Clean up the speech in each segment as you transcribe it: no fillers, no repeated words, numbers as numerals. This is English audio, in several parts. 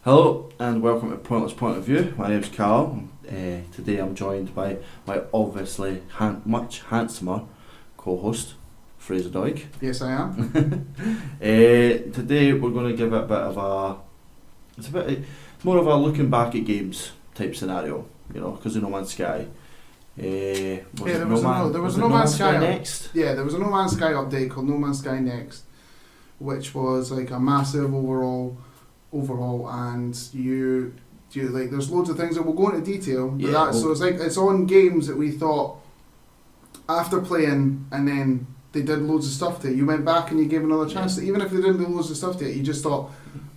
Hello and welcome to Pointless Point of View. My name's Carl. Today I'm joined by my obviously much handsomer co-host, Fraser. Yes, I am. Today we're going to give it a bit of a... It's more of a looking back at games type scenario, because of No Man's Sky. There was a No Man's Sky Next. Yeah, there was a No Man's Sky update called No Man's Sky Next, which was like a massive overhaul, and you like there's loads of things that we'll go into detail. But so it's on games that we thought after playing, and then they did loads of stuff to it. You went back and you gave another chance. Yeah. Even if they didn't do loads of stuff to it, you just thought,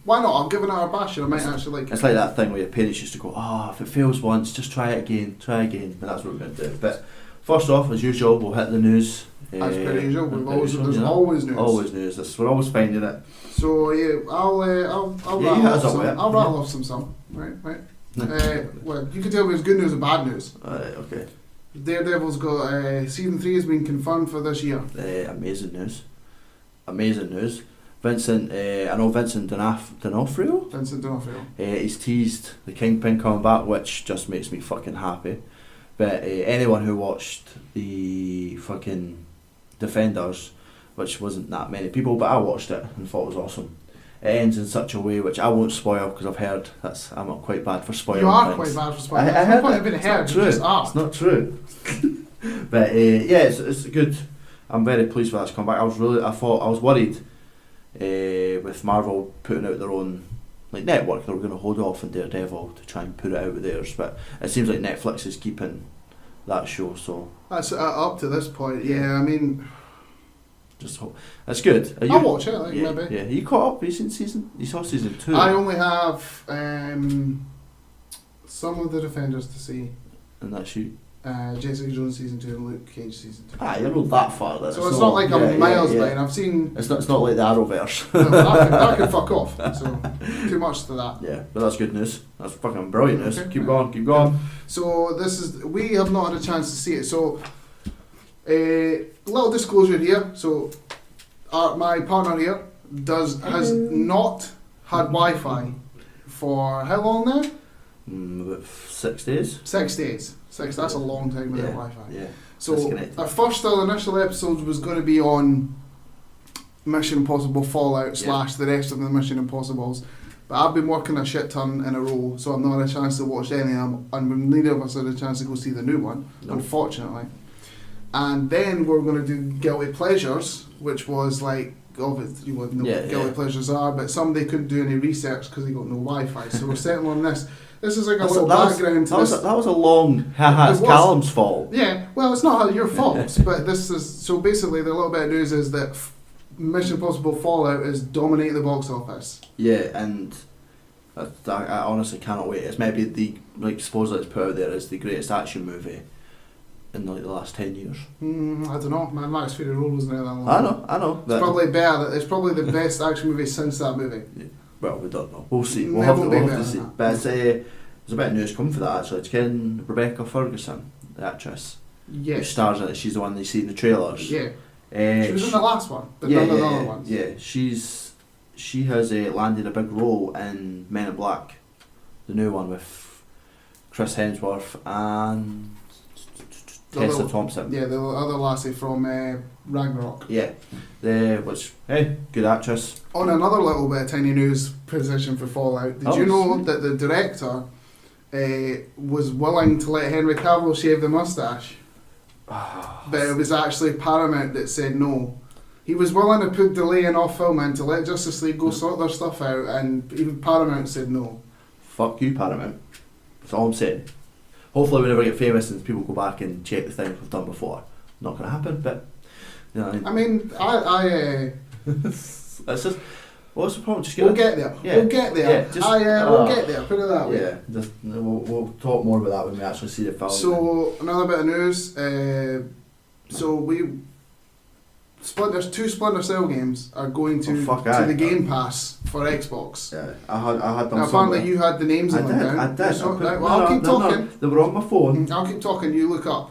why not? I'll give it another bash. I might actually like it. It's like that thing where your parents used to go, if it fails once, just try it again. And that's what we're going to do. But first off, as usual, we'll hit the news. As per usual, there's always news. Always news. We're always finding it. So yeah, I'll rattle off some. Right. Well, you can tell me it's good news or bad news. Okay. Daredevil's got season 3 has been confirmed for this year. Amazing news. Vincent D'Onofrio. He's teased the Kingpin coming back, which just makes me fucking happy. But anyone who watched the fucking Defenders, which wasn't that many people, but I watched it and thought it was awesome. It ends in such a way which I won't spoil because I've heard I'm not quite bad for spoiling. You are things. Quite bad for spoiling. I heard It's not true. But it's good. I'm very pleased with that's come back. I was worried with Marvel putting out their own network. They were going to hold off on Daredevil to try and put it out with theirs, but it seems like Netflix is keeping that show. So that's up to this point. Yeah, I mean, just hope that's good. I'll watch it. Maybe. Yeah, are you caught up? You saw season 2. I only have some of the Defenders to see. And that's you. Jessica Jones season 2 and Luke Cage season 2. You're not that far then. So it's not like I'm miles behind. I've seen. It's not like the Arrowverse. No, that can fuck off. So too much to that. Yeah, but that's good news. That's fucking brilliant news. Okay. Keep going. So we have not had a chance to see it. So little disclosure here. So my partner here has not had Wi-Fi for how long now? About 6 days. 6 days. That's a long time without Wi-Fi. Yeah. So our first initial episode was going to be on Mission Impossible Fallout / the rest of the Mission Impossibles. But I've been working a shit ton in a row, so I've not had a chance to watch any of them, and neither of us had a chance to go see the new one, unfortunately. And then we're going to do Guilty Pleasures, which was like, obviously you wouldn't know what Guilty Pleasures are, but somebody couldn't do any research because they got no Wi-Fi. So we're settling on this. This is like a little background to this. That was a long, it's Callum's fault. Yeah, well, it's not your fault, but this is, so basically the little bit of news is that Mission Impossible Fallout is dominating the box office. Yeah, and I honestly cannot wait. It's maybe supposedly it's put out there as the greatest action movie in the last 10 years. I don't know, Mad Max Fury Road wasn't there that long. I know. It's probably better, it's probably the best action movie since that movie. Yeah. Well, we don't know. We'll see. We'll have to see. But there's a bit of news coming for that actually. It's Ken Rebecca Ferguson, the actress. Yes. Who stars in it. She's the one you see in the trailers. Yeah. She was in the last one, but none of the other ones. Yeah. She has landed a big role in Men in Black, the new one with Chris Hemsworth and Tessa Thompson. Yeah, the other lassie from Ragnarok. Yeah. Good actress. On another little bit of tiny news position for Fallout, did you know that the director was willing to let Henry Cavill shave the mustache? But it was actually Paramount that said no. He was willing to put delaying off filming to let Justice League go sort their stuff out, and even Paramount said no. Fuck you, Paramount. That's all I'm saying. Hopefully we never get famous and people go back and check the things we've done before. Not going to happen, but... You know what I mean? It's just... What's the problem? Just we'll get there. Yeah. We'll get there. Yeah, we'll get there. Put it that way. Yeah. We'll talk more about that when we actually see the film. So, another bit of news. There's 2 Splinter Cell games are going to the Game Pass for Xbox. Yeah, I had them. Now, apparently you had the names in them down. I did. I'll keep talking. They were on my phone. I'll keep talking. You look up.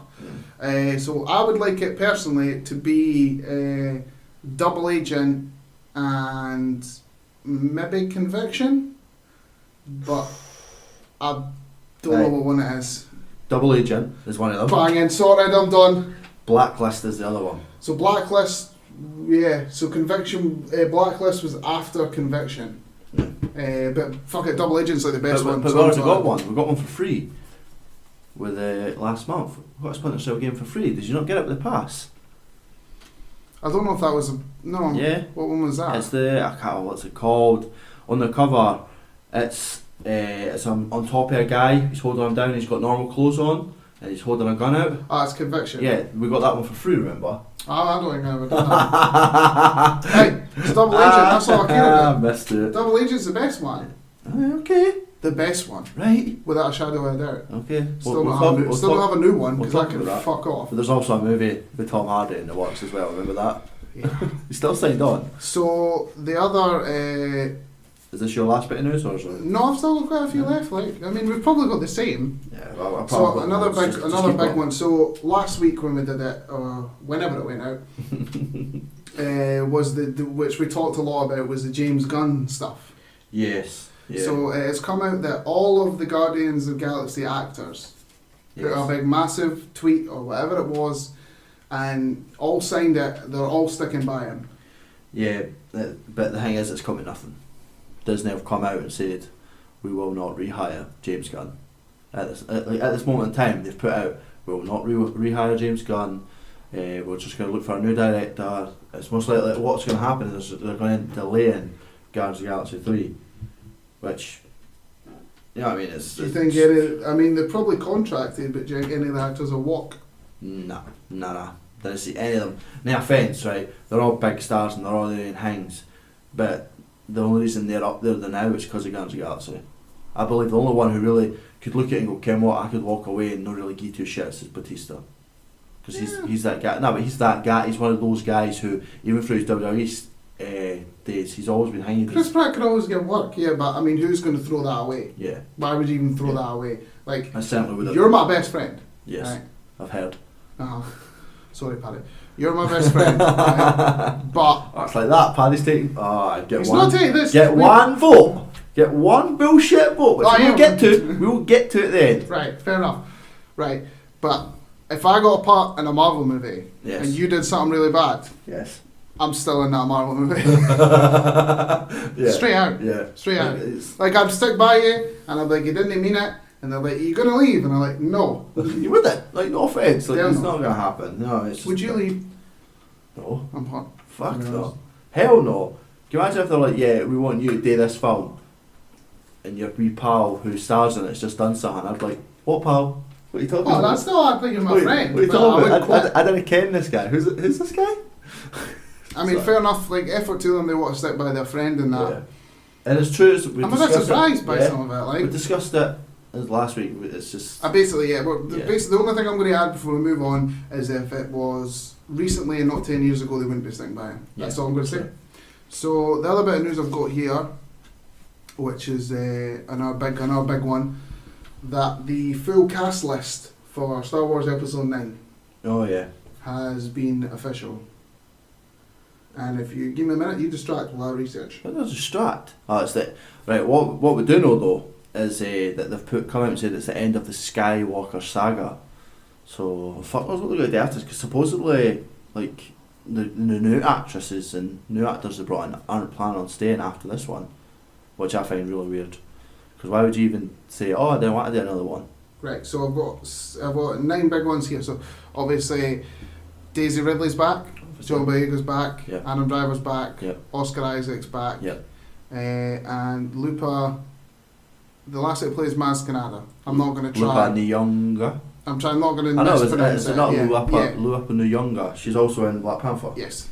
So I would like it personally to be Double Agent and maybe Conviction. but I don't know what one it is. Double Agent is one of them. Banging, sorted, I'm done. Blacklist is the other one. So Blacklist, yeah. So Conviction, Blacklist was after Conviction. But fuck it, Double Agent's like the best one. But so we already got one. We got one for free. With last month, we got a Splinter Cell game for free. Did you not get it with the pass? I don't know if that was no. Yeah. What one was that? It's I can't remember what's it called. On the cover, it's on top of a guy. He's holding him down. He's got normal clothes on, and he's holding a gun out. Ah, it's Conviction. Yeah, we got that one for free. Remember? I don't think I ever done that. Hey, it's Double Agent. That's all I care about. I missed it. Double Agent's the best one. Okay. The best one, Right. without a shadow of a doubt. Okay. Still don't have a new one because I can that. fuck off. But there's also a movie with Tom Hardy in the works as well. Remember that? Yeah. He's still signed on. So the other, Is this your last bit of news or is it? no, I've still got quite a few left. Like, I mean, we've probably got the same. Yeah. Well, I So probably another will. big, Just another keep big on. one. So last week when we did it, or whenever it went out, was the which we talked a lot about was the James Gunn stuff. Yes. Yeah. So it's come out that all of the Guardians of the Galaxy actors put a big massive tweet or whatever it was, and all signed it. They're all sticking by him. Yeah, but the thing is, it's come to nothing. Disney have come out and said, we will not rehire James Gunn. At this moment in time, they've put out, we will not rehire James Gunn. We're just going to look for a new director. It's most likely what's going to happen is they're going to delay in Guardians of the Galaxy 3, which, you know what I mean? Do you think any? I mean, they're probably contracted, but do you think any of the actors will walk? Nah. Didn't see any of them. No offence, right? They're all big stars and they're all doing things, but the only reason they're up there now is because of Guardians of the Galaxy. I believe the only one who really could look at it and go, Kim, what, I could walk away and not really give two shits is Batista. Because he's that guy. No, but he's that guy. He's one of those guys who, even through his WWE days, he's always been hanging. Chris Pratt could always get work, yeah, but I mean, who's going to throw that away? Yeah. Why would you even throw that away? Like, I certainly would have. You're my best friend. Yes. Right? I've heard. Sorry, Paddy. You're my best friend. Right? But It's like that. Paddy's taking. Get he's one. not taking this. Get one vote. Get one bullshit vote, which we will get to. We will get to at the end. Right, fair enough. Right, but if I got a part in a Marvel movie Yes. and you did something really bad, Yes. I'm still in that Marvel movie. Yeah. Straight out. Yeah. Straight out. It's- Like, I'd stick by you, and I'm like, you didn't mean it, and they're like, are you going to leave? And I'm like, no. You wouldn't. Like, no offence. Like, Hell it's no. not going to happen. No, it's just, Would you leave? No. I'm hot. Fuck Who knows? no. Hell no. Can you imagine if they're like, yeah, we want you to do this film, and your wee pal who stars in it's just done something? I'd be like, what pal? What are you talking Oh, about? that's still like you're my friend. What are you but I talking wouldn't about? quit. I didn't ken this guy. Who's this guy? I mean, So- fair enough. Like, effort to them, they want to stick by their friend and that. Yeah. And it's true. I'm a bit surprised by some of it. We Like, discussed it last week. It's just. basically, yeah. But Yeah. basically, the only thing I'm going to add before we move on is if it was recently and not 10 years ago, they wouldn't be sticking by him. That's Yeah, all I'm going to say. sure. So the other bit of news I've got here, which is another big one, that the full cast list for Star Wars Episode 9 Oh yeah. has been official. And if you give me a minute, you distract while I research. But there's a strat. Oh, it's that. Right. What we do know though is that they've come out and said it's the end of the Skywalker saga. So fuck knows what they're going to do after, because supposedly like the new actresses and new actors they brought in aren't planning on staying after this one, which I find really weird. Because why would you even say, oh, I don't want to do another one? Right, so I've got 9 big ones here. So obviously Daisy Ridley's back, John Boyega's back, Yeah. Adam Driver's back, Yeah. Oscar Isaac's back, Yeah. and Lupa, the last that plays Maz Kanata. I'm not going to Lupa try. Nyong'o. I'm not going to I know, mispronounce it's it. not Yeah, Lupa yeah. Nyong'o. She's also in Black Panther. Yes.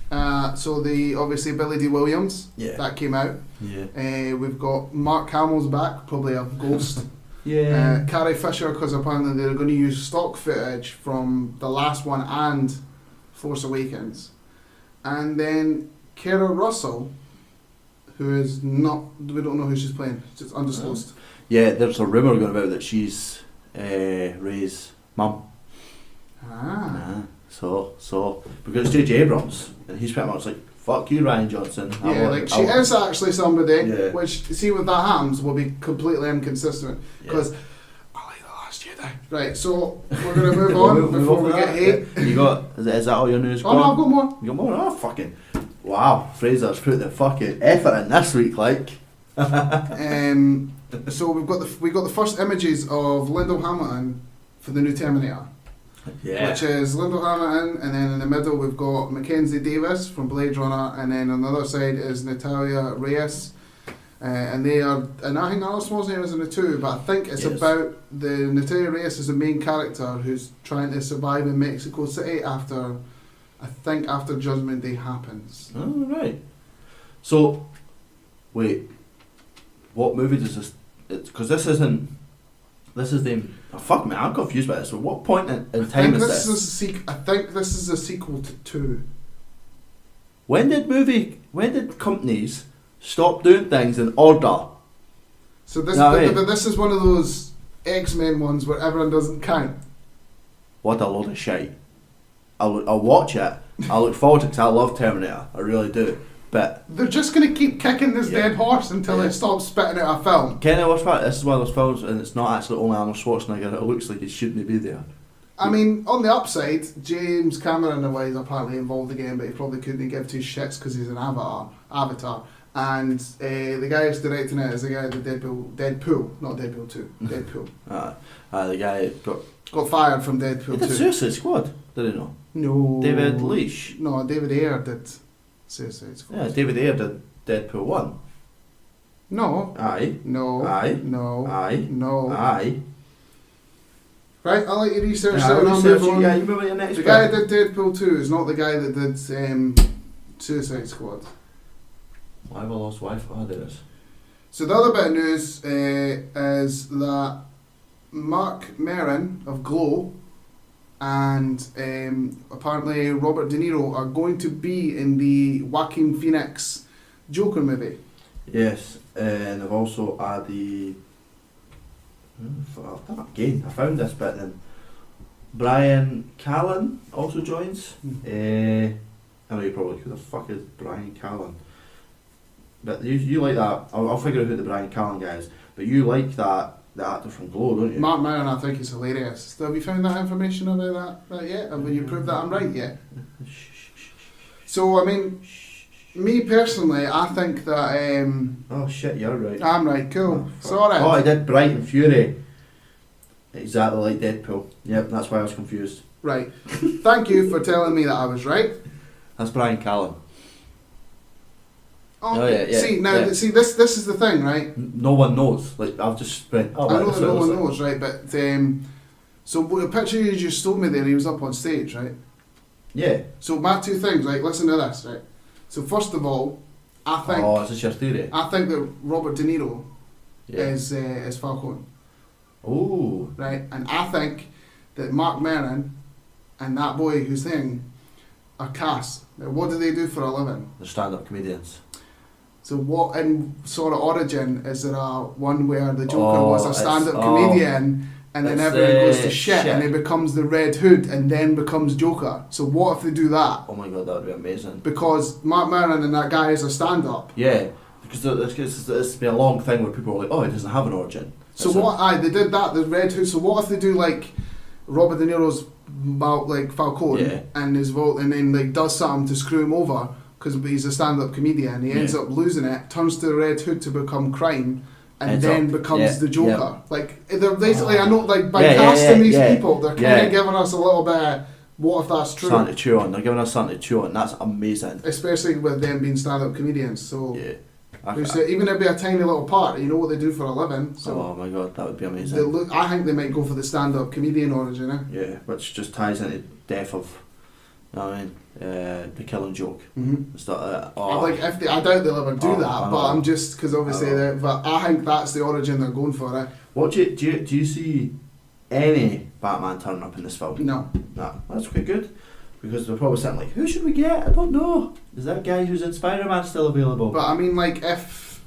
So the obviously Billy D. Williams, Yeah. that came out. Yeah. We've got Mark Hamill's back, probably a ghost. Yeah. Carrie Fisher, because apparently they're going to use stock footage from the last one and Force Awakens. And then Kara Russell, who is not, we don't know who she's playing, it's just undisclosed. Yeah, there's a rumour going about that she's Ray's mum. Ah. So because it's J.J. Abrams, and he's pretty much like fuck you, Ryan Johnson. Yeah, like she is actually somebody, Yeah. which, see, with that happens, will be completely inconsistent. Because I like The Last Jedi. Right, so we're going to move on before we get hate. You got, is that all your news? Oh, no, I've got more. You got more? Oh, fucking. Wow, Fraser's put the fucking effort in this week, like. So we got the first images of Lyndall Hamilton for the new Terminator. Yeah. Which is Lyndall Hamilton, and then in the middle we've got Mackenzie Davis from Blade Runner, and then on the other side is Natalia Reyes. And they are, and I think Arnold Schwarzenegger is in the two, but I think it's about Natalia Reyes is the main character who's trying to survive in Mexico City after Judgment Day happens. Oh, right. So, wait, what movie does this? Because this is the. Oh, fuck me, I'm confused by this. So, what point in time is this? I think this is a sequel to 2. When did companies stop doing things in order? So but this is one of those X-Men ones where everyone doesn't count. What a load of shite. I'll watch it. I look forward to it because I love Terminator. I really do. But they're just going to keep kicking this dead horse until they stop spitting out a film. Kenny, what's part? This is one of those films, and it's not actually only Arnold Schwarzenegger. It looks like he shouldn't be there. I mean, on the upside, James Cameron is apparently involved again, but he probably couldn't give two shits because he's an avatar. And the guy who's directing it is the guy that Deadpool, not Deadpool 2, Deadpool. The guy got fired from Deadpool 2. He did Suicide Squad, did he not? No. David Leitch. No, David Ayer did Suicide Squad. Yeah, David Ayer did Deadpool 1. No. Aye. No. Aye. No. Aye. No. Aye. Right, I'll let you research Yeah, that and I'll move on. Yeah, you move on your next The guy that did Deadpool 2 is not the guy that did Suicide Squad. Why have I lost Wi-Fi? Oh, there it is. So the other bit of news is that Mark Maron of Glow and apparently Robert De Niro are going to be in the Joaquin Phoenix Joker movie. Yes, and I've also added I found this bit then. Brian Callen also joins. I know you probably, who the fuck is Brian Callen? But you like that. I'll figure out who the Brian Callen guy is. But you like that, the actor from Glow, don't you? Mark Maron, I think, is hilarious. Have you found that information about that yet? Have you proved that I'm right yet? So, I mean, me personally, I think that... oh shit, you're right. I'm right, cool. Oh, Sorry. Oh, I did Bright and Fury. Exactly like Deadpool. Yep, that's why I was confused. Right. Thank you for telling me that I was right. That's Brian Callen. Oh yeah. See, this is the thing, right? No one knows. Like, I've just spent... I know that no one knows, right? But, so the picture you just told me there, he was up on stage, right? Yeah. So my two things, right? Listen to this, right? So first of all, I think... Oh, is this your theory? I think that Robert De Niro is Falcone. Oh. Right? And I think that Mark Maron and that boy who's saying are cast. Now, what do they do for a living? They're stand-up comedians. So what in sort of origin is there one where the Joker was a stand-up comedian and then everyone goes to shit and he becomes the Red Hood and then becomes Joker? So what if they do that? Oh my god, that would be amazing. Because Mark Maron and that guy is a stand-up. Yeah, because it's been a long thing where people are like, oh, he doesn't have an origin. So they did that, the Red Hood. So what if they do like Robert De Niro's like Falcone and his vote and then like does something to screw him over? Because he's a stand-up comedian, he ends up losing it, turns to the Red Hood to become crime, and then becomes the Joker. Yeah. Like they're basically, I know, like by casting these people, they're kind of giving us a little bit of, what if that's true? Something to chew on. They're giving us something to chew on. That's amazing. Especially with them being stand-up comedians. So even if it'd be a tiny little part, you know what they do for a living. So oh my god, that would be amazing. I think they might go for the stand-up comedian origin. Yeah, which just ties into death of. The Killing Joke. Mm-hmm. Stuff I doubt they'll ever do that, but I'm just because obviously, but I think that's the origin they're going for it. What do you see any Batman turning up in this film? No, that's quite good because they're probably saying like, who should we get? I don't know. Is that guy who's in Spider-Man still available? But I mean, like if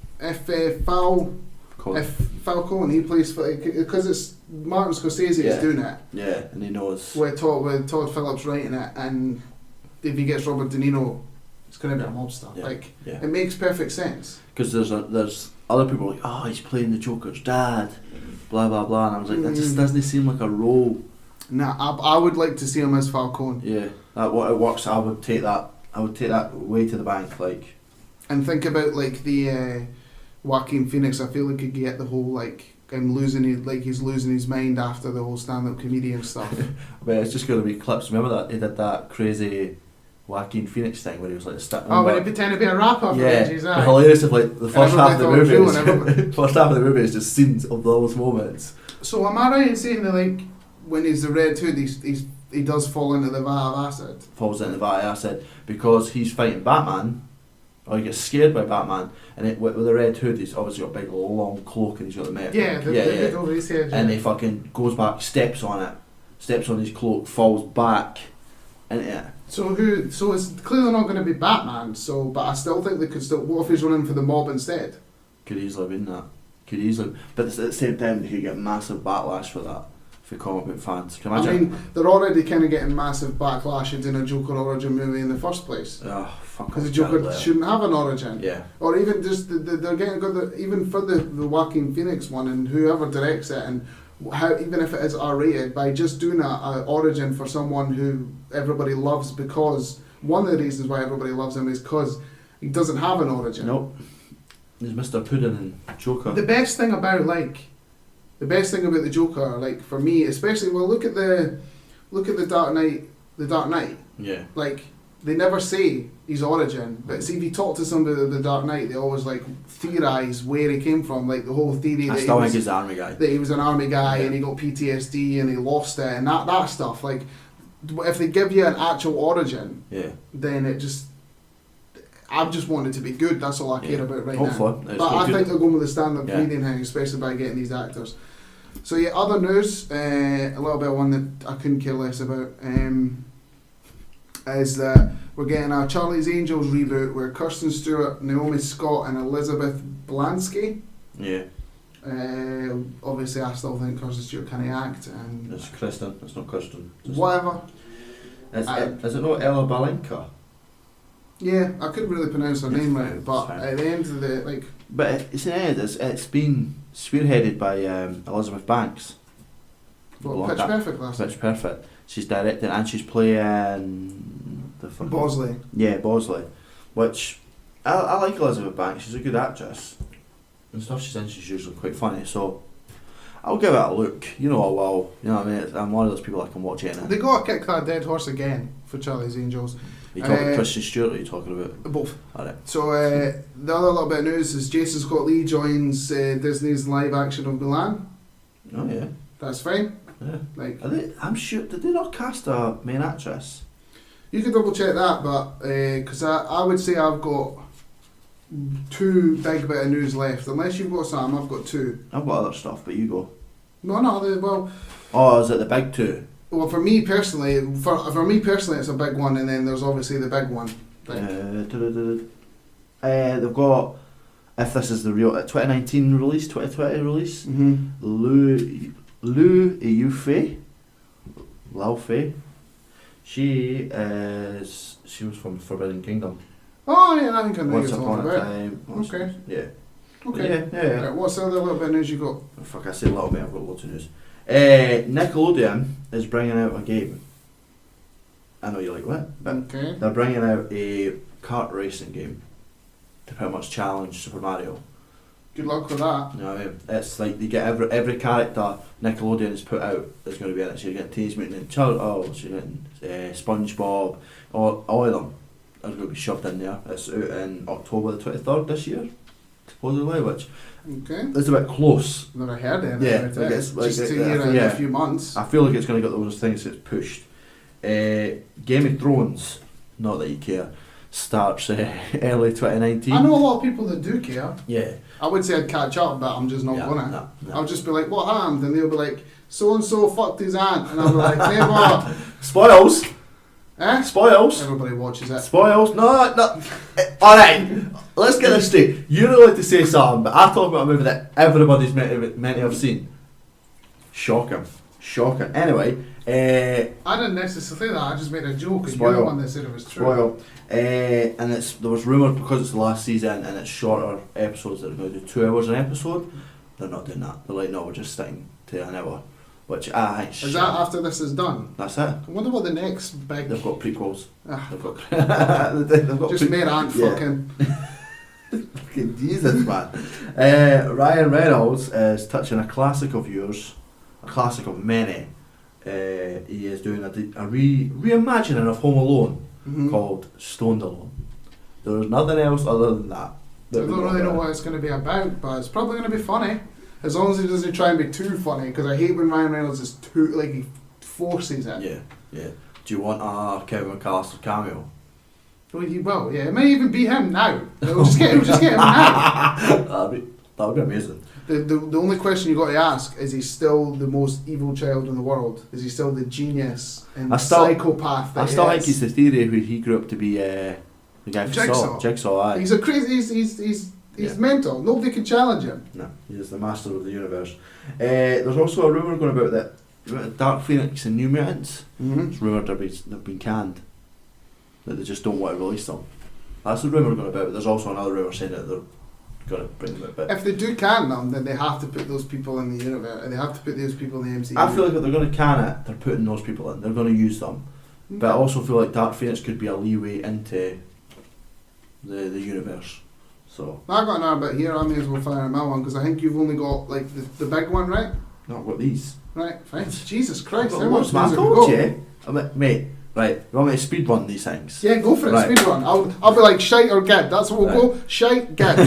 Falcone he plays for because it's Martin Scorsese is doing it. Yeah, and he knows. With Todd Phillips writing it, and if he gets Robert De Niro it's going to be a mobster. Yeah. Like, Yeah. it makes perfect sense. Because there's other people like, oh, he's playing the Joker's dad, blah blah blah, and I was like, that just doesn't seem like a role. Nah, I would like to see him as Falcone. Yeah, that what it works. I would take that way to the bank. Like, and think about like the Joaquin Phoenix. I feel like he could get the whole like him he's losing his mind after the whole stand-up comedian stuff. but it's just going to be clips. Remember that he did that crazy Joaquin Phoenix thing where he was like, when he pretended to be a rapper for ages. Yeah, hilarious of like the first half of the movie. Is, first half of the movie is just scenes of those moments. So am I right in saying that like when he's the Red Hood, he does fall into the vat of acid? Falls into the vat of acid because he's fighting Batman, or he gets scared by Batman, and with the Red Hood, he's obviously got a big long cloak and he's got the metal. Yeah, the hood over his head. And he fucking goes back, steps on his cloak, falls back into it. So it's clearly not going to be Batman. But I still think they could still. What if he's running for the mob instead? Could easily been that. But at the same time, they could get massive backlash for that for comic book fans. Can you imagine? I mean, they're already kind of getting massive backlash in doing a Joker origin movie in the first place. Oh, fuck. Because the Joker shouldn't have an origin. Yeah. Or even just they're getting good. Even for the Joaquin Phoenix one and whoever directs it and. How even if it is R-rated, by just doing a origin for someone who everybody loves, because one of the reasons why everybody loves him is because he doesn't have an origin. Nope. He's Mr. Puddin and Joker. The best thing about the Joker, like for me, especially look at the Dark Knight. Yeah. Like they never say his origin, but see if you talk to somebody of the Dark Knight, they always like theorise where he came from, like the whole theory I still think he's the army guy. That he was an army guy and he got PTSD and he lost it and that stuff. Like if they give you an actual origin, then it just I just want it to be good. That's all I care about right Hopefully. now. But I think they're going with the stand-up comedian thing, especially by getting these actors. So yeah, other news, a little bit of one that I couldn't care less about. Is that we're getting a Charlie's Angels reboot where Kirsten Stewart, Naomi Scott and Elizabeth Blansky. Yeah. Obviously I still think Kirsten Stewart can act and it's Kristen, it's not Kirsten. Whatever. Is it not Ella Balinka? Yeah, I couldn't really pronounce her name right, but at the end of the But it's been spearheaded by Elizabeth Banks. Pitch Perfect last Pitch Perfect. She's directing and she's playing Bosley. Yeah, Bosley. Which I like Elizabeth Banks. She's a good actress. And stuff she's in, she's usually quite funny. So I'll give it a look. You know I will. You know what I mean? I'm one of those people that can watch anything. They got to kick that dead horse again for Charlie's Angels. Are you talking about Kristen Stewart or are you talking about? Both. Alright. So the other little bit of news is Jason Scott Lee joins Disney's live action of Mulan. Oh yeah. That's fine. Yeah. Like I'm sure, did they not cast a main actress? You can double check that, but because I would say I've got two big bit of news left. Unless you've got some, I've got two. I've got other stuff, but you go. No, Oh, is it the big two? Well, for me personally, it's a big one, and then there's obviously the big one. They've got, if this is the real 2019 release, 2020 release, Liu Yufei, Lao Fei. She was from Forbidden Kingdom. Oh yeah, I think I know Once you're upon talking a about. time. Okay. Yeah. Okay. Yeah. Right, what's the other little bit of news you got? Oh, fuck, I say a little bit, I've got loads of news. Nickelodeon is bringing out a game. I know you like that, but Okay. they're bringing out a kart racing game to pretty much challenge Super Mario. Good luck with that. You know what I mean? It's like you get every character Nickelodeon has put out is going to be in it. So you're getting Teenage Mutant Ninja Turtles, you're getting SpongeBob, all of them are going to be shoved in there. It's out in October the 23rd this year, supposedly, which Okay. is a bit close. Never heard of it. Yeah, Right, like it's like just in a few months. I feel like it's going to get those things that's pushed. Game of Thrones, not that you care, starts early 2019. I know a lot of people that do care. Yeah. I would say I'd catch up, but I'm just not gonna. No. I'll just be like, what happened? And they'll be like, so and so fucked his aunt, and I'll be like, never. Spoils. Eh? Spoils. Everybody watches it. Spoils. No. Alright, let's get this straight. You don't like to say something, but I talk about a movie that everybody's meant to have seen. Shocking. Anyway, I didn't necessarily say that. I just made a joke, and you're the one that said it was true. Spoil. And there was rumours because it's the last season and it's shorter episodes that they're going to do 2 hours an episode. They're not doing that. They're like, no, we're just sticking to an hour. Which I think is that after this is done? That's it. I wonder what the next big. They've got prequels. They've got they've got just made Ant fucking. Fucking Jesus, man. Ryan Reynolds is touching a classic of yours, a classic of many. He is doing a reimagining of Home Alone called Stoned Alone. There's nothing else other than that. I don't really know what it's going to be about, but it's probably going to be funny. As long as he doesn't try and be too funny, because I hate when Ryan Reynolds is too, like, he forces it. Yeah. Do you want a Kevin McAllister cameo? Well, he will, yeah. It may even be him now. We'll just get him now. That would be amazing. The only question you got to ask is: he still the most evil child in the world? Is he still the genius and psychopath? That I still think he's the theory who he grew up to be. The guy from Jigsaw. Aye. He's a crazy. He's mental. Nobody can challenge him. No, he is the master of the universe. There's also a rumour going about that Dark Phoenix and New Mutants. It's rumoured they've been canned. That they just don't want to release them. That's the rumour going about. But there's also another rumour saying that they're going to bring them out. If they do can them, then they have to put those people in the universe. And they have to put those people in the MCU. I feel like if they're going to can it, they're putting those people in. They're going to use them. But I also feel like Dark Phoenix could be a leeway into the universe. So I got another bit here. I may as well fire my one because I think you've only got like the big one, right? No, I've got these. Right, fine. Jesus Christ, how much I told you. Mate, right, you want me to speed run these things? Yeah, go for it, right. Speed run. I'll be like shite or get. That's what we'll go. Shite, get.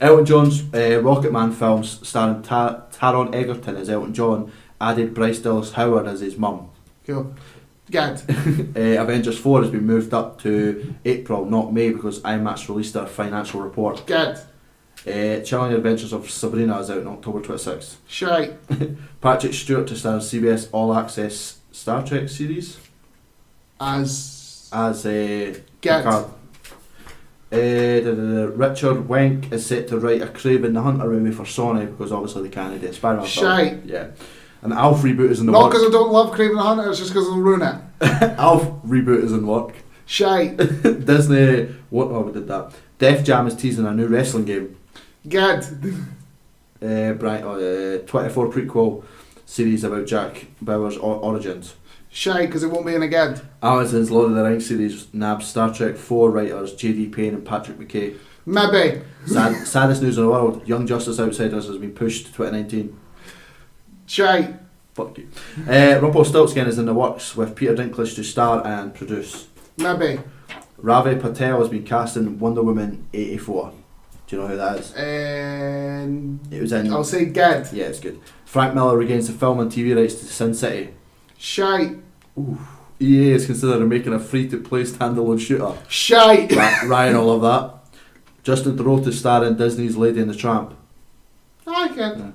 Elton John's Rocket Man films starring Taron Egerton as Elton John added Bryce Dallas Howard as his mum. Cool. Get. Avengers 4 has been moved up to April, not May, because IMAX released their financial report. Get. Chilling Adventures of Sabrina is out on October 26th. Shite. Patrick Stewart to star in CBS All Access Star Trek series. As Get. Richard Wenk is set to write a Craven the Hunter movie for Sony because obviously they can't do a Spider-Man Shite. film. Yeah. An Alf reboot is in the Not works. because I don't love Craven the Hunter, it's just because it'll ruin it. Alf reboot is in work. Shite. Disney, we did that. Def Jam is teasing a new wrestling game. Good. 24 prequel series about Jack Bauer's origins. Shite, because it won't be in again. Amazon's Lord of the Rings series nabs Star Trek 4 writers J.D. Payne and Patrick McKay. Maybe. Saddest news in the world, Young Justice Outsiders has been pushed to 2019. Shite. Fuck you. Rumpelstiltskin is in the works with Peter Dinklage to star and produce. Maybe. Ravi Patel has been cast in Wonder Woman 84. Do you know who that is? It was in. I'll say good. Yeah, it's good. Frank Miller regains the film and TV rights to Sin City. Shite. Ooh. EA is considering making a free-to-play standalone shooter. Shite. Ryan will love that. Justin Theroux to star in Disney's Lady and the Tramp. I can. Yeah.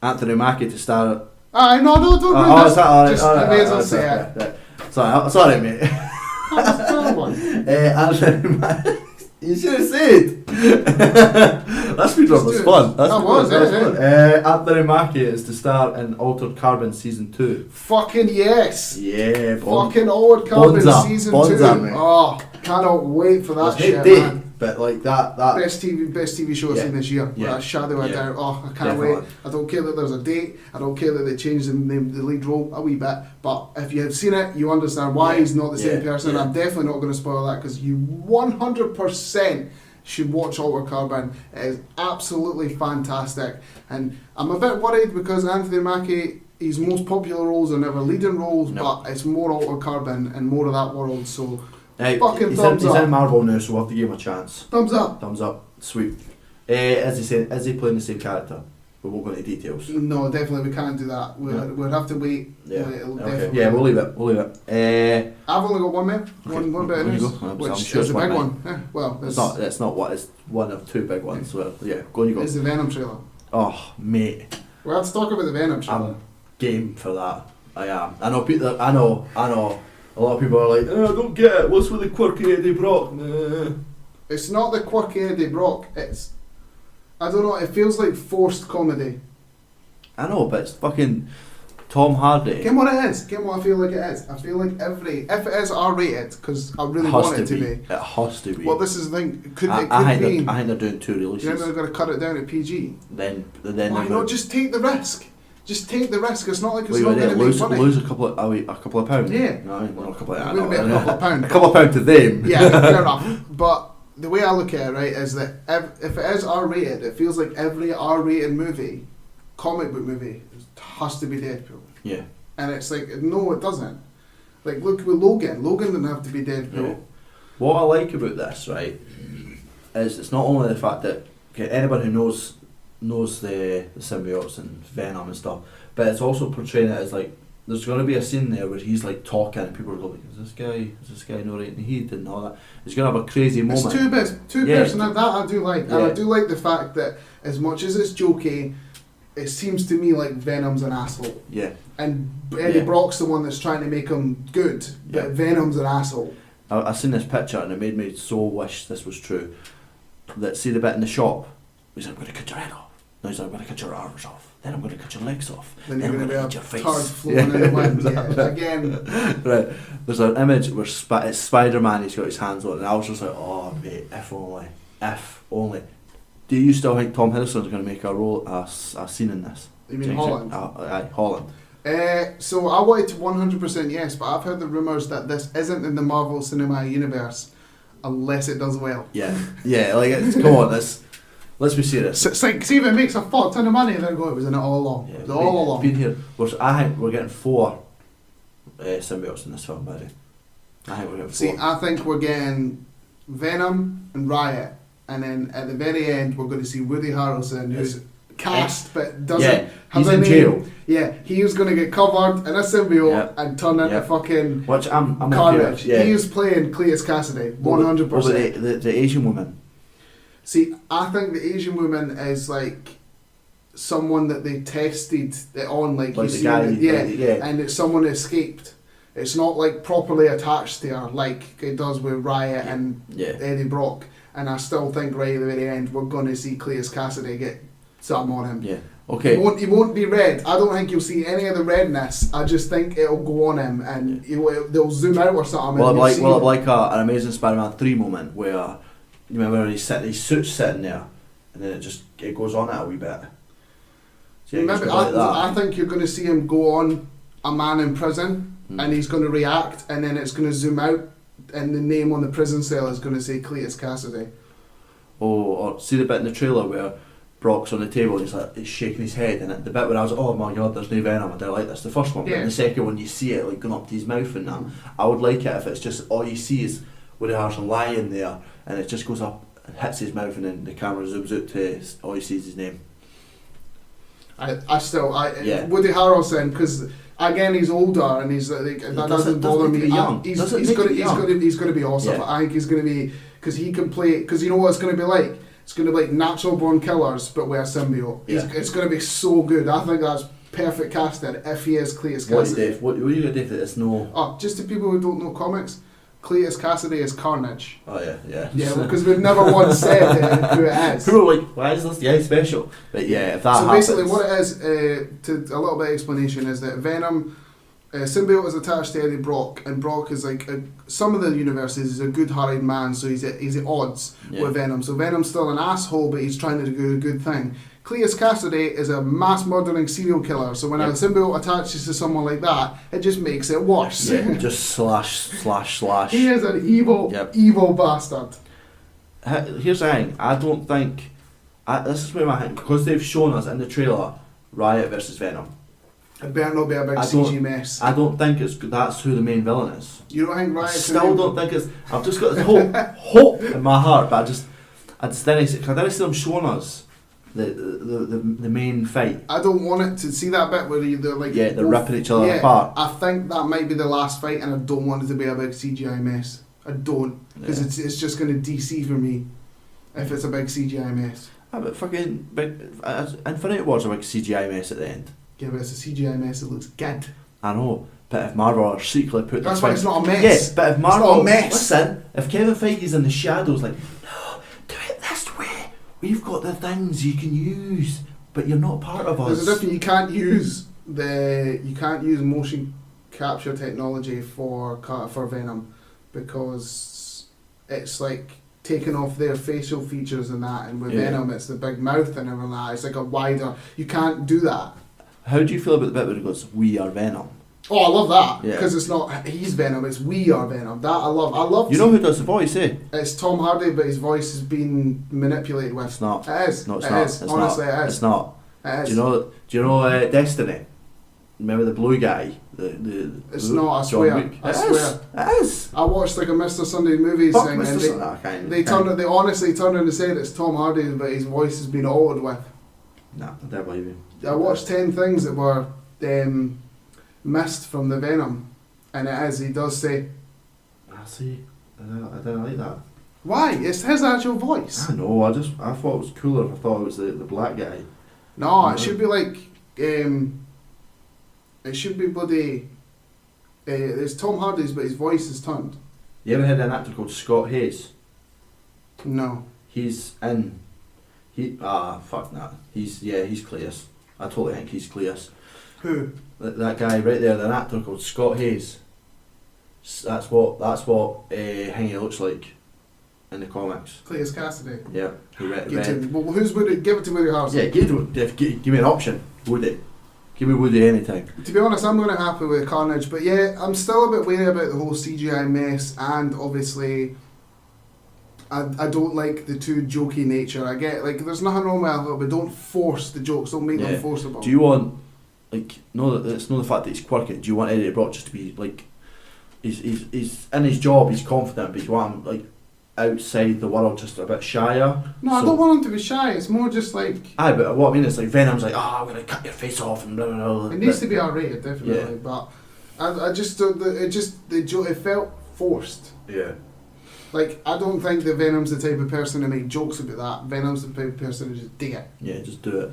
Anthony Mackie to star. No, don't ruin this. Just may as well say it. Sorry, mate. That was the third one. Anthony Mackie. You should have said. That speedrun was fun. That was fun. Anthony Mackie is to star in Altered Carbon Season 2. Fucking yes. Yeah, fucking Altered Carbon Season 2. Mate. Oh, cannot wait for that shit, man. But like that best TV show I've seen this year. Yeah. That shadow I doubt. Oh, I can't Definitely. wait. I don't care that there's a date. I don't care that they changed the lead role a wee bit. But if you have seen it, you understand why he's not the same person. I'm definitely not going to spoil that because you 100% should watch Altered Carbon. It is absolutely fantastic. And I'm a bit worried because Anthony Mackie, his most popular roles are never leading roles, but it's more Altered Carbon and more of that world. So. Fucking thumbs up. He's in Marvel now, so we'll have to give him a chance. Thumbs up. Thumbs up. Sweet. As he said, is he playing the same character? We won't go into details. No, definitely we can't do that. We'll have to wait. Yeah. Okay. Yeah, we'll leave it. I've only got one more. One bit of news, which is a big one. Yeah, well, it's one of two big ones. Well, yeah, go. It's the Venom trailer. Oh, mate. Well, let's talk about the Venom trailer. I'm game for that. I am. I know Peter. I know. A lot of people are like, I don't get it. What's with the quirky Eddie Brock? It's not the quirky Eddie Brock. It's, I don't know. It feels like forced comedy. I know, but it's fucking. Tom Hardy. Get what it is. Get what I feel like it is. I feel like if it is R-rated, because I really want it to be. It has to be. Well, this is the thing. It could be. I think they're doing 2 releases. You think they're going to cut it down to PG? Then why not just take the risk? Just take the risk. It's not like it's not going to make money. Lose a couple of pounds. Yeah. No, not a couple of pounds. A couple of pounds. A couple of pounds to them. Yeah, fair enough. But the way I look at it, right, is that if it is R-rated, it feels like every R-rated movie, comic book movie, has to be Deadpool. Yeah. And it's like, no, it doesn't. Like, look with Logan. Logan didn't have to be Deadpool. Yeah. What I like about this, right, is it's not only the fact that anybody who knows the symbiotes and Venom and stuff, but it's also portraying it as like there's going to be a scene there where he's like talking and people are going, is this guy narrating heat and all that. He's going to have a crazy moment. It's two bits, and that I do like. And I do like the fact that as much as it's jokey, it seems to me like Venom's an asshole. Yeah. And Eddie Brock's the one that's trying to make him good, but Venom's an asshole. I seen this picture and it made me so wish this was true. That see the bit in the shop, he's like, I'm going to cut your head off. No, he's like, I'm going to cut your arms off. Then I'm going to cut your legs off. Then you're going to be your a face. turd floating in the wind. Yeah. Again. Right. There's an image where it's Spider-Man, he's got his hands on it, and I was just like, oh mate, if only. Do you still think Tom Hiddleston's going to make a scene in this? You mean Holland? Aye, Holland. So I wanted to 100% yes, but I've heard the rumours that this isn't in the Marvel Cinematic Universe unless it does well. Yeah, like come on, let's be serious. So, see if it makes a fuck ton of money, then go, it was in it all along. Yeah, all along. Been here. I think we're getting 4 symbiotes in this film, buddy. I think we're getting 4. See, I think we're getting Venom and Riot, and then at the very end we're going to see Woody Harrelson, who's cast but doesn't have a name. Jail. Yeah, he is going to get covered in a symbiote and turn into fucking which I'm carnage. Okay, he is playing Cletus Cassidy, 100%. Over the Asian woman. See, I think the Asian woman is like someone that they tested it on, like you see, guy, and it's someone that escaped. It's not like properly attached to her like it does with Riot and Eddie Brock. And I still think right at the very end we're going to see Cletus Cassidy get something on him. Yeah. Okay. He won't be red. I don't think you'll see any of the redness. I just think it'll go on him and they'll zoom out or something. Well, like an Amazing Spider-Man 3 moment where you remember his suit's sitting there and then it goes on it a wee bit. So maybe I think you're going to see him go on a man in prison and he's going to react and then it's going to zoom out and the name on the prison cell is going to say Cletus Cassidy. Or see the bit in the trailer where Brock's on the table and he's shaking his head, and the bit where I was like, oh my god, there's no Venom, I don't like this, the first one, but in the second one you see it like going up to his mouth and that. I would like it if it's just all you see is Woody Harrelson lying there and it just goes up and hits his mouth and then the camera zooms out to all you see is his name. Woody Harrelson, because again he's older and he's like, that doesn't bother me. He's going to be awesome. I think he's going to be, because he can play, because you know what it's going to be like? It's going to be like Natural Born Killers, but with a symbiote. It's going to be so good. I think that's perfect casting if he is Cletus Cassidy. What are you going to do if it's no... Oh, just to people who don't know comics, Cletus Cassidy is Carnage. Oh yeah. Yeah, because we've never once said who it is. People are like, why is this guy special? But yeah, if that happens... So basically what it is, to a little bit of explanation, is that Venom... symbiote is attached to Eddie Brock, and Brock is like some of the universes is a good-hearted man, so he's at odds with Venom. So Venom's still an asshole, but he's trying to do a good thing. Cletus Cassidy is a mass-murdering serial killer, so when a symbiote attaches to someone like that, it just makes it worse. Yeah, just slash. He is an evil bastard. Here's the thing, I don't think... this is where my head... Because they've shown us in the trailer Riot versus Venom. It better not be a big CG mess. I don't think that's who the main villain is. You don't think Riot? Still don't think it's... I've just got this hope in my heart, but I didn't see them showing us the main fight. I don't want it to see that bit where they're like... Yeah, they're ripping each other apart. I think that might be the last fight and I don't want it to be a big CGI mess. I don't. Because it's just going to DC for me if it's a big CGI mess. But fucking... Infinity War's a big CGI mess at the end. Yeah, but it's a CGI mess that looks good. I know, but if Marvel are secretly put... That's why it's not a mess. Yeah, but if Marvel... It's not a mess. Listen, if Kevin Feige's in the shadows like, no, do it this way. We've got the things you can use, but you're not part of us. There's a difference, you can't use you can't use motion capture technology for Venom because it's like taking off their facial features and that, and with Venom it's the big mouth and everything like that. It's like a wider. You can't do that. How do you feel about the bit where it goes, "We are Venom"? Oh, I love that because it's not he's Venom, it's we are Venom. That I love. You know who does the voice, eh? It's Tom Hardy, but his voice has been manipulated with. It's not. It is. No, it's it not. is. It's Honestly, not. it is. It's not. It is. Do you know Destiny? Remember the blue guy? It's not. I swear. I swear. It is. I watched like a Mr. Sunday Movies Fuck thing, Mr. and they honestly turned around and said it's Tom Hardy, but his voice has been altered with. Nah, I don't believe you. I watched 10 things that were missed from the Venom, and it is. He does say. I see. I don't like that. Why? It's his actual voice. I know. I thought it was cooler if I thought it was the black guy. No, it should be like. It should be bloody. It's Tom Hardy's, but his voice is turned. You ever heard of an actor called Scott Hayes? No. He's in. Fuck that. He's Cleus. I totally think he's Cleus. Who? That guy right there, an actor called Scott Hayes. That's what Hingy looks like in the comics. Cleus Cassidy. Yeah. Well, who's Woody? Give it to Woody Harrelson. Yeah, give me an option. Woody. Give me Woody anytime. To be honest, I'm going to happy with Carnage, but yeah, I'm still a bit wary about the whole CGI mess, and obviously, I don't like the too jokey nature. I get like there's nothing wrong with it, but don't force the jokes. Don't make them forcible. Do you want it's not the fact that he's quirky. Do you want Eddie Brock just to be like, he's in his job, he's confident, but you want him like outside the world just a bit shyer? No, I don't want him to be shy. It's more just like. Aye, but what I mean is like Venom's like, I'm gonna cut your face off and blah blah blah. It needs to be R-rated, definitely. But I just don't. It felt forced. Yeah. Like, I don't think that Venom's the type of person to make jokes about that. Venom's the type of person to just dig it. Yeah, just do it.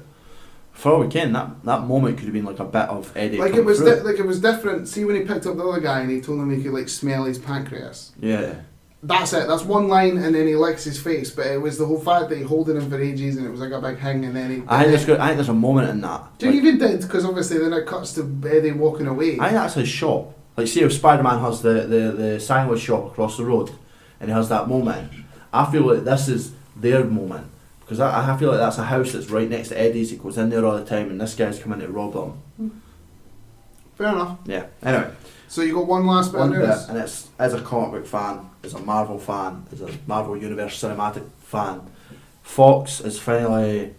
For all we can, that moment could have been like a bit of Eddie. Like it was it was different. See when he picked up the other guy and he told him he could like smell his pancreas. Yeah. That's it. That's one line, and then he licks his face. But it was the whole fact that he holding him for ages, and it was like a big hang, and then he. I think there's a moment in that. Do you even did? Because obviously then it cuts to Eddie walking away. I think that's his shop. Like, see if Spider-Man has the sandwich shop across the road, and he has that moment. I feel like this is their moment. Because I feel like that's a house that's right next to Eddie's. He goes in there all the time, and this guy's coming to rob them. Fair enough. Yeah. Anyway. So you got one last bit of news? And it's, as a comic book fan, as a Marvel fan, as a Marvel Universe cinematic fan, Fox is finally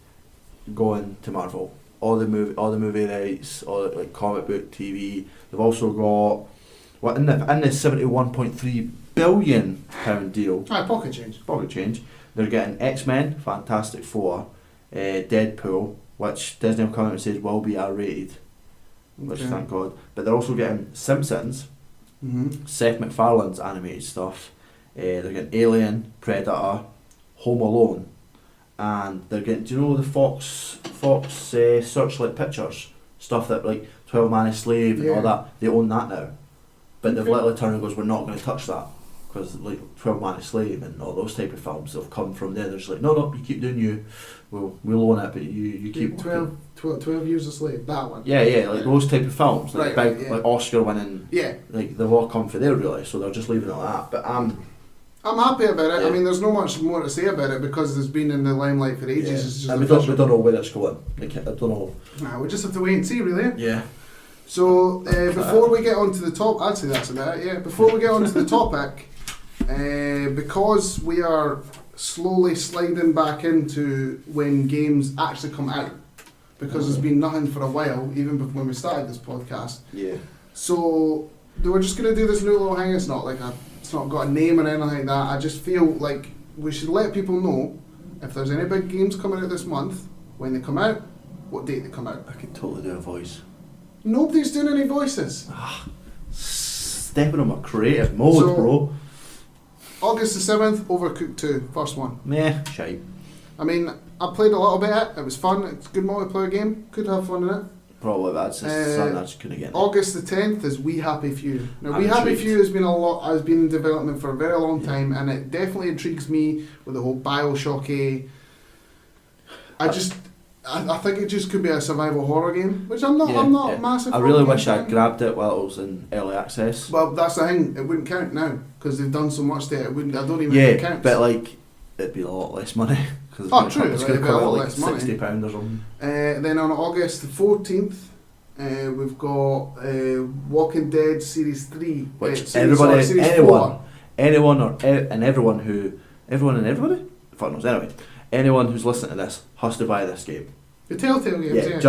going to Marvel. All the movie rights, all the, like comic book TV. They've also got in the £71.3 billion deal. Pocket change. Pocket change. They're getting X-Men, Fantastic Four, Deadpool, which Disney have come out and says will be R-rated, which thank God. But they're also getting Simpsons, Seth MacFarlane's animated stuff. They're getting Alien, Predator, Home Alone, and they're getting. Do you know the Fox Searchlight Pictures stuff that like 12 Man a Slave and all that? They own that now, but they've literally turned and goes, we're not going to touch that. Because like 12 Man a Slave and all those type of films have come from there. They're just like, no, you keep doing you. We'll own it, but you keep 12 Years a Slave. That one. Yeah, like those type of films, like like Oscar winning. Yeah. Like they've all come for there really, so they're just leaving it like that. But I'm happy about it. Yeah. I mean, there's not much more to say about it because it's been in the limelight for ages. Yeah. It's just and we don't know where it's going. Like, I don't know. Nah, we just have to wait and see, really. Yeah. So before we get on to the top, I'd say that's about it. Yeah. Before we get on to the topic. Because we are slowly sliding back into when games actually come out, because there's been nothing for a while, even before when we started this podcast. Yeah. So we're just gonna do this new little thing. It's not got a name or anything like that. I just feel like we should let people know if there's any big games coming out this month, when they come out, what date they come out. I could totally do a voice. Nobody's doing any voices. Stepping on my creative mode, bro. August the 7th, Overcooked 2, first one. Meh, shite. I mean, I played a little bit of it. It was fun. It's a good multiplayer game. Could have fun in it. Probably that's something I just couldn't get. August the 10th is We Happy Few. Now, We Happy Few has been in development for a very long time, and it definitely intrigues me with the whole Bioshock. I think it just could be a survival horror game, which I'm not a massive I really horror wish game I fan. grabbed it while it was in early access. Well, that's the thing. It wouldn't count now because they've done so much to it. It wouldn't. I don't even Yeah, think it counts. but like it'd be a lot less money because True, it's it'd going be to a come lot out like less money. £60 or something. Then on August the 14th, we've got Walking Dead Series 3. Which Series 4. anyone and everybody? Fuck knows. Anyway, anyone who's listening to this has to buy this game. The Telltale games, yeah.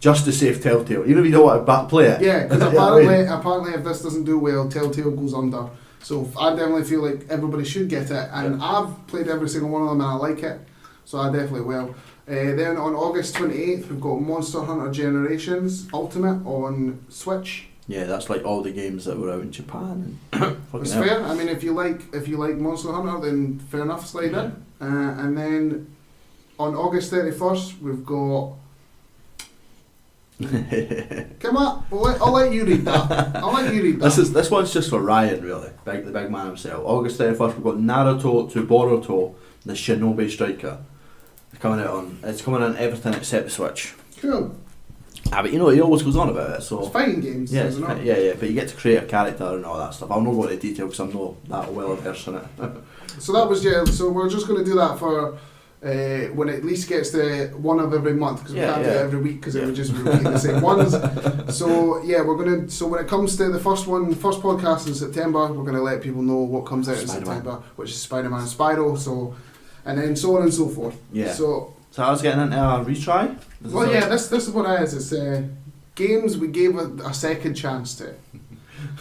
Just to save Telltale. Even if you don't want to play it. Yeah, because apparently if this doesn't do well, Telltale goes under. So I definitely feel like everybody should get it, and I've played every single one of them and I like it, so I definitely will. Then on August 28th, we've got Monster Hunter Generations Ultimate on Switch. Yeah, that's like all the games that were out in Japan. And It's fair. I mean, if you like Monster Hunter, then fair enough, slide in. And then on August 31st, we've got. Come on, I'll let you read that. This one's just for Ryan, really, the big man himself. August 31st, we've got Naruto to Boruto, the Shinobi Striker. It's coming on everything except the Switch. Cool. But you know, he always goes on about it. So it's fighting games, yeah, isn't it? yeah. But you get to create a character and all that stuff. I'm not going into detail because I'm not that well versed in it. So that was So we're just going to do that for. When it at least gets to one of every month, because we can't do it every week because it would just repeat the same ones. So yeah, we're gonna. So when it comes to the first podcast in September, we're gonna let people know what comes out in September, which is Spider-Man and Spyro. So, and then so on and so forth. Yeah. So I was getting into a retry. This is what it is. It's games we gave a second chance to.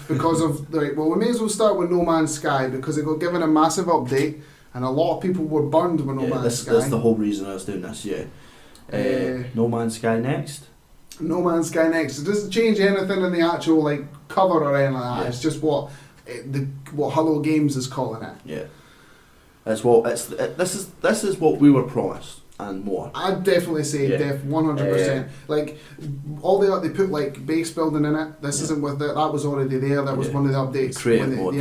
Because of we may as well start with No Man's Sky because it got given a massive update. And a lot of people were burned with No Man's Sky. That's the whole reason I was doing this, No Man's Sky next? No Man's Sky next. It doesn't change anything in the actual cover or anything like that. It's just what Hello Games is calling it. Yeah. This is what we were promised and more. I'd definitely say 100%. All they put base building in it. This isn't with that was already there. That was one of the updates. Creative mode.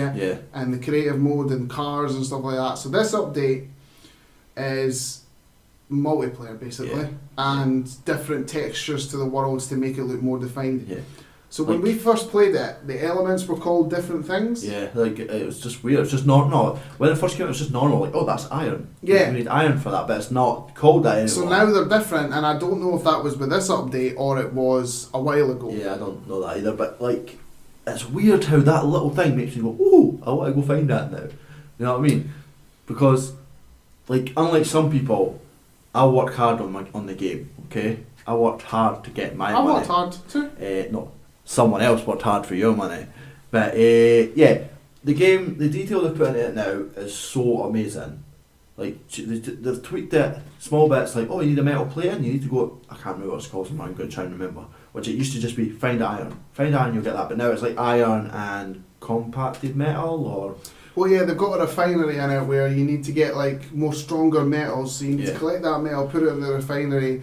And the creative mode and cars and stuff like that. So this update is multiplayer basically and different textures to the worlds to make it look more defined. Yeah. So when we first played it, the elements were called different things. Yeah, it was just weird. It's just not. When it first came out, it was just normal. That's iron. Yeah. You need iron for that, but it's not called that anymore. So now they're different, and I don't know if that was with this update or it was a while ago. Yeah, I don't know that either. But it's weird how that little thing makes me go, "Oh, I want to go find that now." You know what I mean? Because, unlike some people, I work hard on the game. Okay, I worked hard to get my money. I worked hard too. No. Someone else worked hard for your money. But the game, the detail they're putting in it now is so amazing. They've tweaked it small bits you need a metal plate and you need to go, I can't remember what it's called, so I'm going to try and remember. Which it used to just be find iron. Find iron, you'll get that. But now it's iron and compacted metal or... Well, yeah, they've got a refinery in it where you need to get more stronger metals. So you need to collect that metal, put it in the refinery,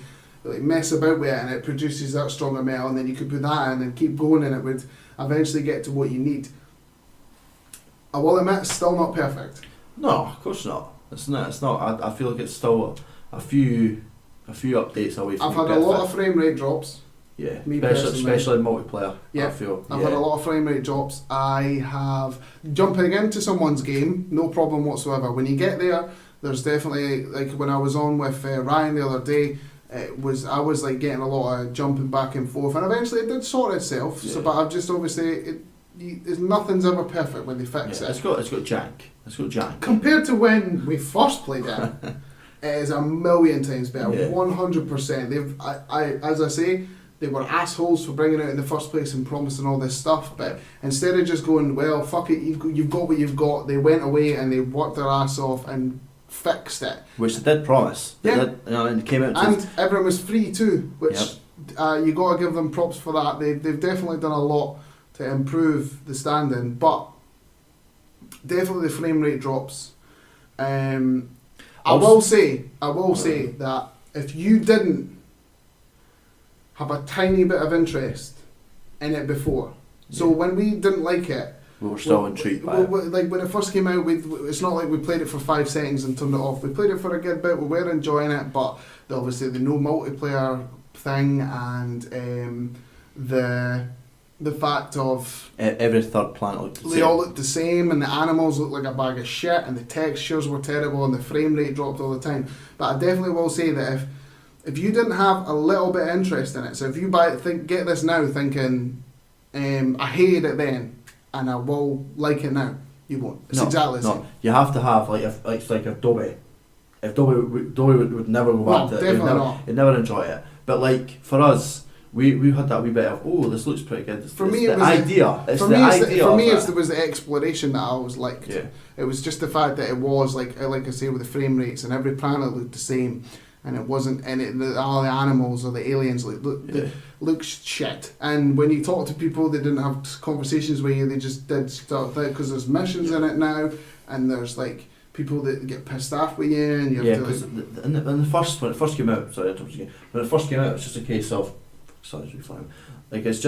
mess about with it, and it produces that stronger metal, and then you could put that in and keep going, and it would eventually get to what you need. I will admit, it's still not perfect. No, of course not. It's not. I feel like it's still a few updates away from I've had a lot of frame rate drops. Yeah, Me especially in multiplayer. Yeah, I've had a lot of frame rate drops. I have jumping into someone's game, no problem whatsoever. When you get there, there's definitely when I was on with Ryan the other day. I was getting a lot of jumping back and forth, and eventually it did sort itself. Yeah. So, but I've just obviously nothing's ever perfect when they fix it. It's got jank. It's got jank. Compared to when we first played it, it is a million times better. 100%. They've as I say, they were assholes for bringing it in the first place and promising all this stuff. But instead of just going, well, fuck it, you've got what you've got, they went away and they worked their ass off and fixed it, which they did promise. They did, and it came out. And everyone was free too, which you got to give them props for that. They've definitely done a lot to improve the standing, but definitely the frame rate drops. I will say that if you didn't have a tiny bit of interest in it before, so when we didn't like it, we were still intrigued by it. Like when it first came out, it's not like we played it for 5 seconds and turned it off. We played it for a good bit. We were enjoying it, but obviously the no multiplayer thing and the fact of every third planet looked the same. They all looked the same, and the animals looked like a bag of shit, and the textures were terrible, and the frame rate dropped all the time. But I definitely will say that if you didn't have a little bit of interest in it, so if you get this now thinking, I hated it then, and I will like it now, you won't. It's exactly the same. No, you have to have it's like if Dobby would never go back to it. Definitely not. He'd never enjoy it. But like for us, we had that wee bit of this looks pretty good. For me, it was the exploration that I always liked. Yeah. It was just the fact that it was like I say with the frame rates, and every planet looked the same, and it wasn't all the animals or the aliens looked shit. And when you talk to people, they didn't have conversations with you. They just did stuff because there's missions in it now, and there's like people that get pissed off with you, and you have to. Because when it first came out, when it first came out, it's just a case of. Like it's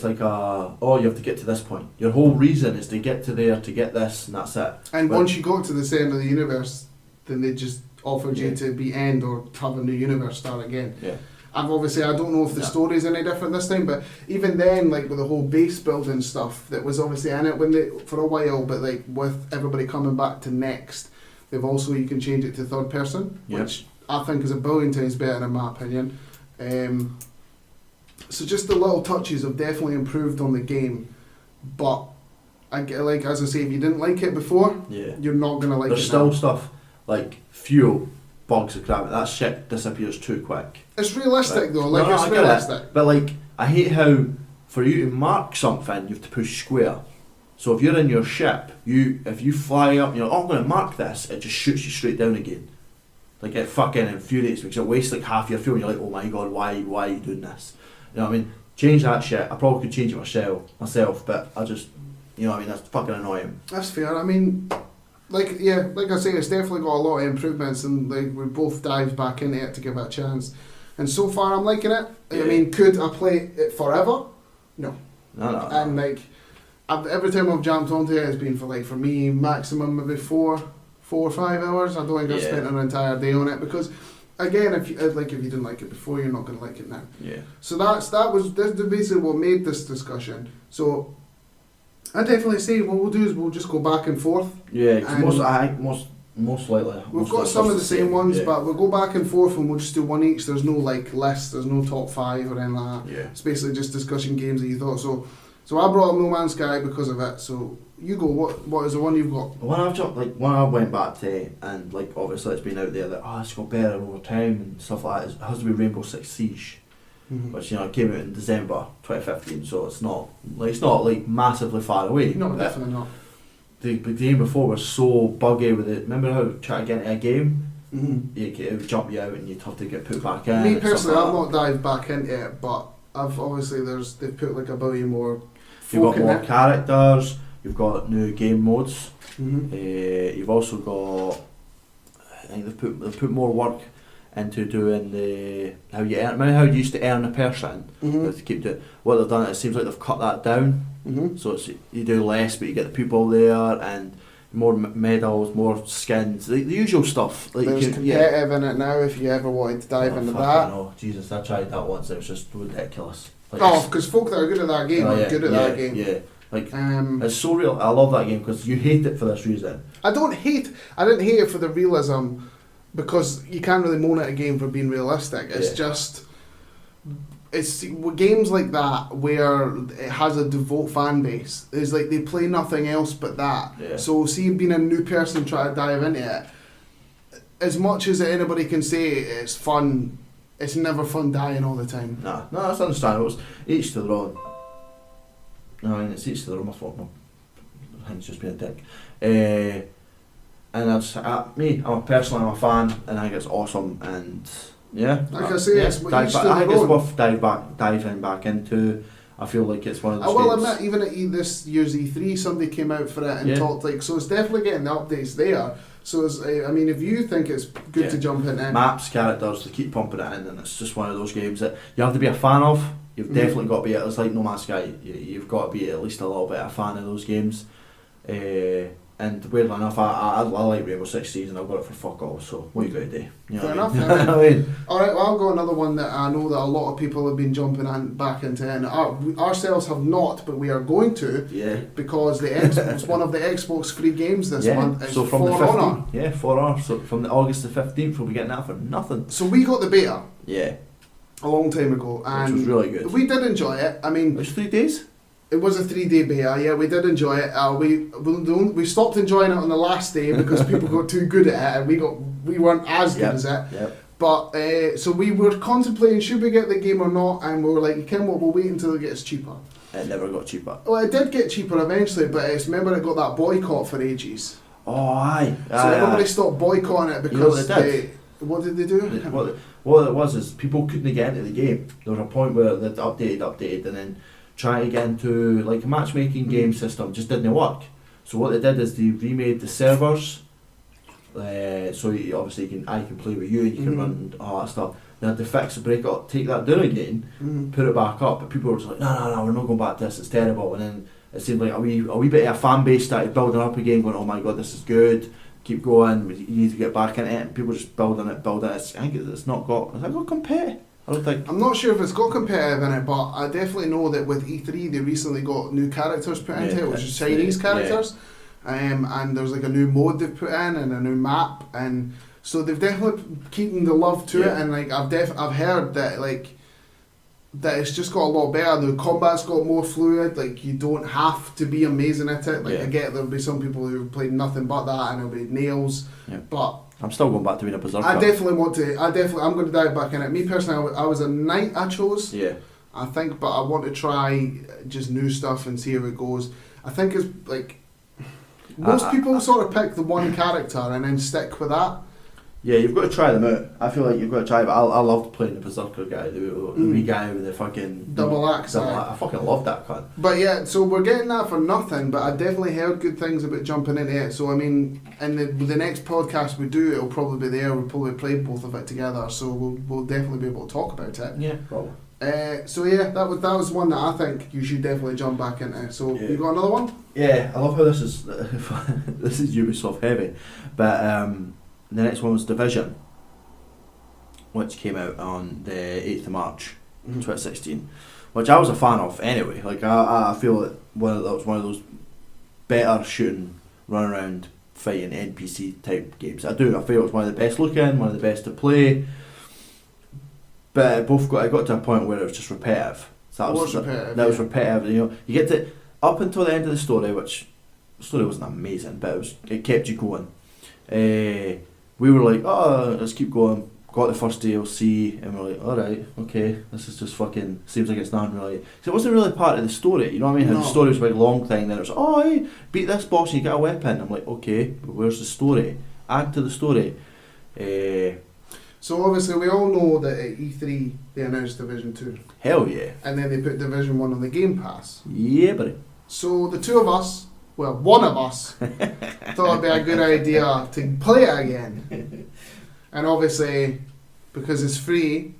like you have to get to this point. Your whole reason is to get to there to get this, and that's it. And once you got to the centre of the universe, then they just offered you to be end or have a new universe start again. Yeah. I don't know if the story's any different this time, but even then, like with the whole base building stuff that was obviously in it for a while, but like with everybody coming back to next, they've also you can change it to third person, which I think is a billion times better in my opinion. So just the little touches have definitely improved on the game, but as I say, if you didn't like it before, you're not gonna like it now. There's still stuff like fuel, bugs and crap. That shit disappears too quick. It's realistic though, it's realistic. But like, I hate how for you to mark something, you have to push square. So if you're in your ship, if you fly up, you're like, I'm going to mark this, it just shoots you straight down again. Like it fucking infuriates me because it wastes like half your fuel and you're like, oh my god, why are you doing this? You know what I mean? Change that shit. I probably could change it myself, but I just, you know what I mean, that's fucking annoying. That's fair. I mean, like I say, it's definitely got a lot of improvements, and like we both dived back into it to give it a chance. And so far, I'm liking it. Yeah. I mean, could I play it forever? No. No. And like, every time I've jumped onto it, it's been for me maximum maybe 4 or 5 hours. I don't think I've spent an entire day on it because, again, if you didn't like it before, you're not going to like it now. Yeah. So that's basically what made this discussion. So I definitely say what we'll do is we'll just go back and forth. Yeah, most likely. We've got some of the same ones, but we'll go back and forth and we'll just do one each. There's no like list, there's no top 5 or anything like that. Yeah. It's basically just discussing games that you thought. So I brought up No Man's Sky because of it. So you go. What is the one you've got? One I went back to, and like obviously it's been out there that it's got better over time and stuff like that. It has to be Rainbow Six Siege, which it came out in December 2015. So it's not like massively far away. No, definitely not. The game before was so buggy with it. Remember how trying to get into a game, it would jump you out and you'd have to get put back in. Me personally, I've not dived back into it, but I've obviously they've put like a billion more. You've got more characters. You've got new game modes. You've also got. I think they've put more work into doing the how you earn. Remember how you used to earn a person? To keep doing what they've done. It seems like they've cut that down. So you do less, but you get the people there and more medals, more skins, the usual stuff. Like there's competitive in it now. If you ever wanted to dive into that. No, Jesus, I tried that once. It was just ridiculous. Because folk that are good at that game are good at that game. Yeah. Like it's so real. I love that game because you hate it for this reason. I didn't hate it for the realism, because you can't really moan at a game for being realistic. It's just it's games like that where it has a devout fan base. It's like they play nothing else but that. Yeah. So see, being a new person trying to dive into it, as much as anybody can say it's fun, it's never fun dying all the time. No, that's understandable. It's each to their own. No, I mean, it's each to their own. My fault. No, it's just being a dick. And I'm a fan, and I think it's awesome. And like I say, it's I think it's worth diving back into. I feel like it's one of those. I will admit, even at this year's E3, somebody came out for it and talked so it's definitely getting the updates there. So it's, I mean, if you think it's good to jump in, maps, characters, they keep pumping it in, and it's just one of those games that you have to be a fan of. You've definitely got to be, it's like No Man's Sky, you've got to be at least a little bit a fan of those games. And weirdly enough, I like Rainbow Six Siege and I've got it for fuck all, so what are you going to do? You know Fair what enough. I mean? Alright, well, I'll go another one that I know that a lot of people have been jumping back into, and ourselves have not, but we are going to, Yeah. because it's one of the Xbox free games this month. It's so from For the 15th, Honor. yeah, For Honor. So from the August the 15th, we'll be getting that for nothing. So we got the beta Yeah, a long time ago, and which was really good. we did enjoy it. I mean, It was 3 days? it was a 3-day beta, yeah, we did enjoy it. We stopped enjoying it on the last day because people got too good at it, and we weren't as good as it. Yep. But so we were contemplating should we get the game or not, and we were like, you can what, we'll wait until it gets cheaper. It never got cheaper. Well, it did get cheaper eventually, but remember it got that boycott for ages. Oh, aye. So everybody stopped boycotting it because You know what they did? what did they do? What it was is people couldn't get into the game. There was a point where they'd updated, and then try to get into like a matchmaking game system just didn't work. So what they did is they remade the servers, so obviously I can play with you and you can run all that stuff. They had to fix it, break it up, take that down again, put it back up. But people were just like, no, we're not going back to this. It's terrible. And then it seemed like a wee bit of a fan base started building up again, going, oh my god, this is good. Keep going. You need to get back into it. And people just building it. I think it's not got. Has it got competitive? I don't think. I'm not sure if it's got competitive in it, but I definitely know that with E3 they recently got new characters put into it, which is Chinese characters, and there's like a new mode they've put in and a new map, and so they've definitely keeping the love to it, and like I've heard that that it's just got a lot better. The combat's got more fluid. Like you don't have to be amazing at it. Like I get there'll be some people who played nothing but that, and it'll be nails, but. I'm still going back to being a berserker. I'm going to dive back in it. Me personally, I was a knight I chose. Yeah. I think, but I want to try just new stuff and see how it goes. I think it's like most people sort of pick the one character and then stick with that. Yeah, you've got to try them out. I feel like you've got to try it. I loved playing the berserker guy, the wee guy with the fucking double axe. I fucking loved that cunt. But yeah, so we're getting that for nothing. But I definitely heard good things about jumping into it. So I mean, in the next podcast we do, it'll probably be there. We'll probably play both of it together. So we'll definitely be able to talk about it. Yeah, probably. So yeah, that was one that I think you should definitely jump back into. So you got another one? Yeah, I love how this is this is Ubisoft heavy, but the next one was Division, which came out on the 8th of March, 2016, which I was a fan of anyway. Like I feel that that was one of those better shooting, run around, fighting NPC type games. I feel it was one of the best looking, one of the best to play. But it got to a point where it was just repetitive. So that was repetitive. You know, you get to up until the end of the story, which the story wasn't amazing, but it kept you going. We were like, oh, let's keep going. Got the first DLC, and we're like, alright, okay, this is just fucking, seems like it's not really, because it wasn't really part of the story, you know what I mean? How the story was a big long thing, then it was, oh, hey, beat this boss and you get a weapon. I'm like, okay, but where's the story? Add to the story. So obviously we all know that at E3 they announced Division 2. Hell yeah. And then they put Division 1 on the Game Pass. Yeah, buddy. So the two of us, well, one of us, thought it'd be a good idea to play it again. And obviously, because it's free,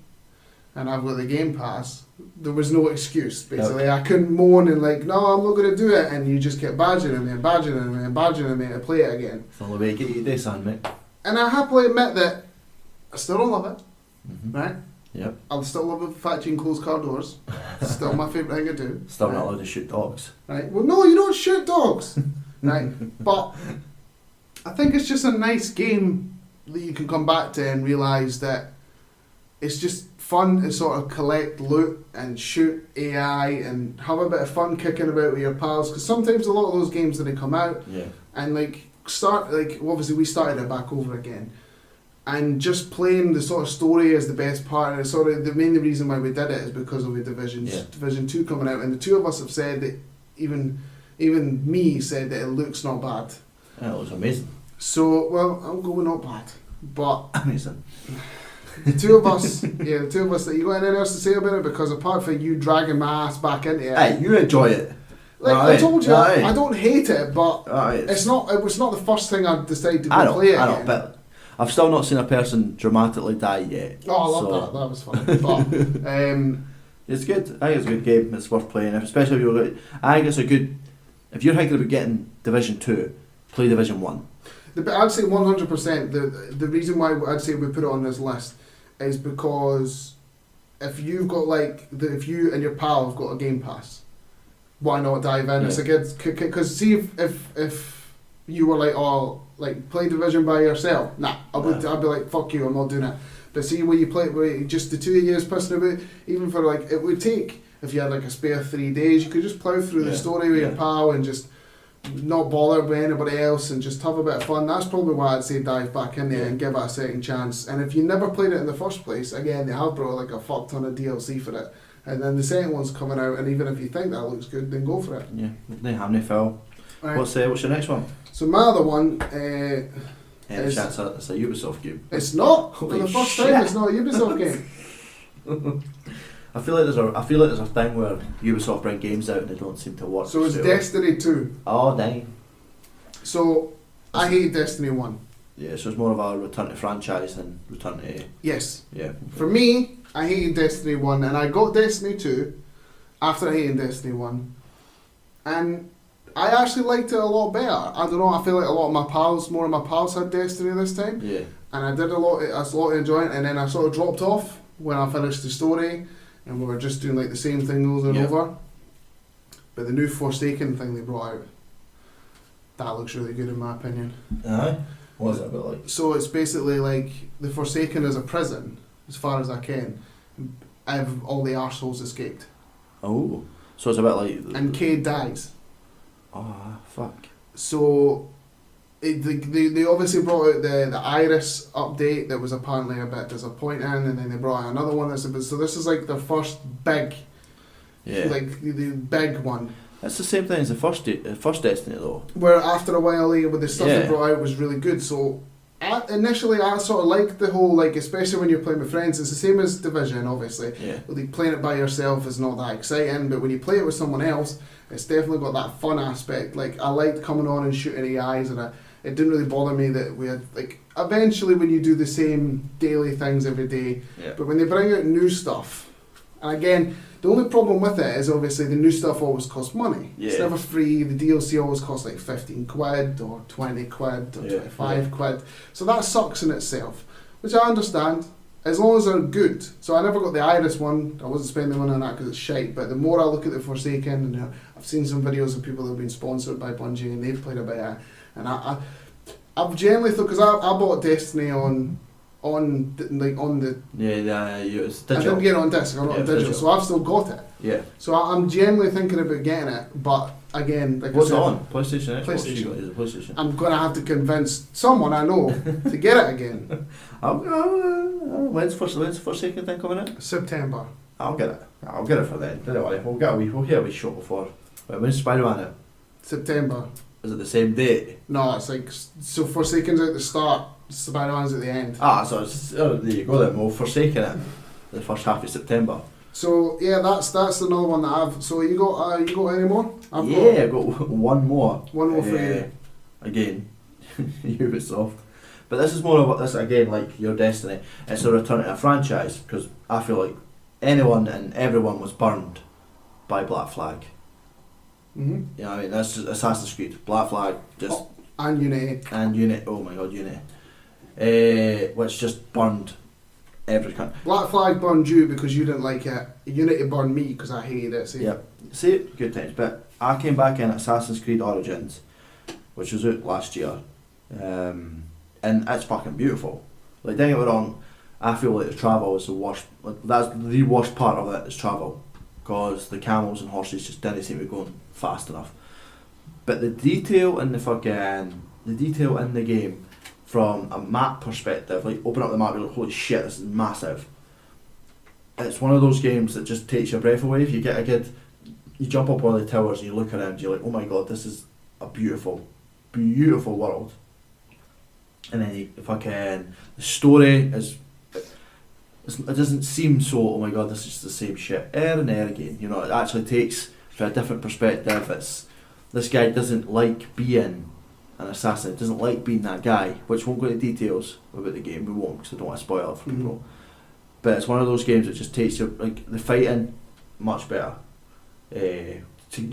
and I've got the Game Pass, there was no excuse, basically. I couldn't moan and like, no, I'm not going to do it, and you just kept badgering me and badgering me and badgering me to play it again. It's the only way to get you to do something, mate. And I happily admit that I still don't love it, right? Yep. I still love the fact you can close car doors. Still my favourite thing to do. Still not allowed to shoot dogs. Right. Well, no, you don't shoot dogs. Right. But I think it's just a nice game that you can come back to and realise that it's just fun to sort of collect loot and shoot AI and have a bit of fun kicking about with your pals. Because sometimes a lot of those games that they come out and obviously we started it back over again. And just playing the sort of story is the best part, and sort of the main reason why we did it is because of the Division 2 coming out, and the two of us have said that even me said that it looks not bad. Yeah, it looks amazing. So well, I'm going not bad, but amazing. The two of us that you got anything else to say about it? Because apart from you dragging my ass back into it, hey, you enjoy it. Like I told you, I don't hate it, but it's not. It was not the first thing I decided to go play again. I know, but I've still not seen a person dramatically die yet. Oh, I love that. That was fun. But It's good. I think it's a good game. It's worth playing, especially if you're. I think it's a good. If you're thinking about getting Division 2, play Division 1. I'd say 100%. The reason why I'd say we put it on this list is because if you've got if you and your pal have got a Game Pass, why not dive in? Yeah. It's a good because see if you were play Division by yourself, I'd be like, fuck you, I'm not doing it. But see when you play it with just the two of you pissing about, even for it would take, if you had a spare 3 days, you could just plough through the story with your pal and just not bother with anybody else and just have a bit of fun. That's probably why I'd say dive back in there and give it a second chance. And if you never played it in the first place, again, they have brought a fuck ton of DLC for it. And then the second one's coming out, and even if you think that looks good, then go for it. Yeah, they have no foul. Right. What's your next one? So my other one Any chance it's a Ubisoft game? It's not. Holy for the first shit. time, it's not a Ubisoft game. I feel like there's a thing where Ubisoft bring games out and they don't seem to work. So it's Destiny 2. Oh dang. So I hate Destiny 1. Yeah, so it's more of a return to franchise than return to. Yes. Yeah. For me, I hated Destiny 1 and I got Destiny 2 after hating Destiny 1. And I actually liked it a lot better. I don't know, I feel like more of my pals had Destiny this time. Yeah. And I did a lot enjoying it, and then I sort of dropped off when I finished the story and we were just doing the same thing over and over. But the new Forsaken thing they brought out, that looks really good in my opinion. Aye. What's it a bit like? So it's basically the Forsaken is a prison, as far as I can. All the arseholes escaped. Oh. So it's a bit like... And Cade dies. Oh, fuck. So they obviously brought out the Iris update that was apparently a bit disappointing, and then they brought out another one that's a bit... So this is their first big... Yeah. The big one. It's the same thing as the first Destiny though. Where after a while, with the stuff they brought out was really good. So initially, I sort of liked the whole especially when you're playing with friends. It's the same as Division, obviously. Yeah. Playing it by yourself is not that exciting, but when you play it with someone else, it's definitely got that fun aspect. I liked coming on and shooting AIs, and it didn't really bother me that we had eventually when you do the same daily things every day. Yeah. But when they bring out new stuff, and again, the only problem with it is obviously the new stuff always costs money. Yeah. It's never free. The DLC always costs 15 quid or 20 quid or 25 quid. So that sucks in itself, which I understand, as long as they're good. So I never got the Iris one. I wasn't spending money on that because it's shite. But the more I look at the Forsaken, and I've seen some videos of people that have been sponsored by Bungie and they've played a bit of it. And I've generally thought, because I bought Destiny on the it's digital. I didn't get it on disc, I got it on digital, so I've still got it. Yeah. So I'm genuinely thinking about getting it, but again, what's it on? PlayStation? PlayStation. You got it, PlayStation. I'm going to have to convince someone I know to get it again. When's Forsaken thing coming out? September. I'll get it for then. Don't worry. We'll get a wee show before. When's Spider-Man out? September. Is it the same date? No, it's so Forsaken's at the start, Spider-Man's at the end. So there you go then. We'll Forsaken it the first half of September. So yeah, that's another one that I've. So you got any more? I've got one more. One more for you. Again, Ubisoft. But this is more of this again, like your Destiny. It's a return to a franchise because I feel like anyone and everyone was burned by Black Flag. Mhm. You know what I mean? That's just Assassin's Creed. Black Flag just and Unity. Oh my god, Unity. Which just burned every country. Black Flag burned you because you didn't like it. Unity burned me because I hated it. See? Yep. See, good times. But I came back in Assassin's Creed Origins, which was out last year, and it's fucking beautiful. Don't get me wrong, I feel like the travel is the worst. That's the worst part of it is travel, because the camels and horses just didn't seem to be going fast enough. But the detail in the game, from a map perspective, open up the map, you're like, holy shit, this is massive. It's one of those games that just takes your breath away. If you get you jump up one of the towers and you look around, you're like, oh my god, this is a beautiful, beautiful world. And then the story is, it doesn't seem so, oh my god, this is just the same shit, and again. It actually takes, for a different perspective, this guy doesn't like being an assassin, doesn't like being that guy, which won't go into details about the game, we won't, because I don't want to spoil it for people. But it's one of those games that just takes your, the fighting much better. You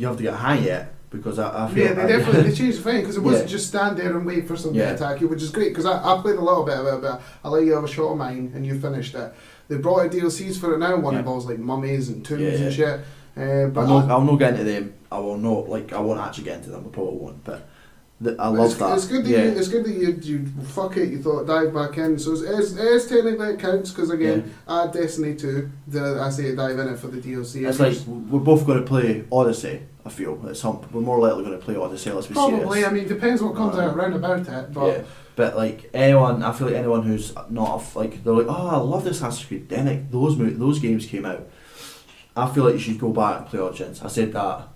have to get a hang of it because I feel Yeah, they changed the thing because it wasn't just stand there and wait for something Yeah. to attack you, which is great because I played a little bit of it, but I let you have a shot of mine and you finished it. They brought out DLCs for it now. One involves like mummies and tombs and shit. But I'll not get into them. I will not I won't actually get into them. I probably won't. But I love that. It's good that it's good that you fuck it. You thought dive back in. So it is technically it counts because again, add Destiny 2. I say dive in it for the DLC. It's like we're both going to play Odyssey. I feel we're more likely going to play Odyssey. Let's be serious. Probably. I mean, depends what comes out around about it. But but like anyone, I feel like anyone who's not like they're like, oh, I love this Assassin's Creed. Then those games came out. I feel like you should go back and play Origins. I said that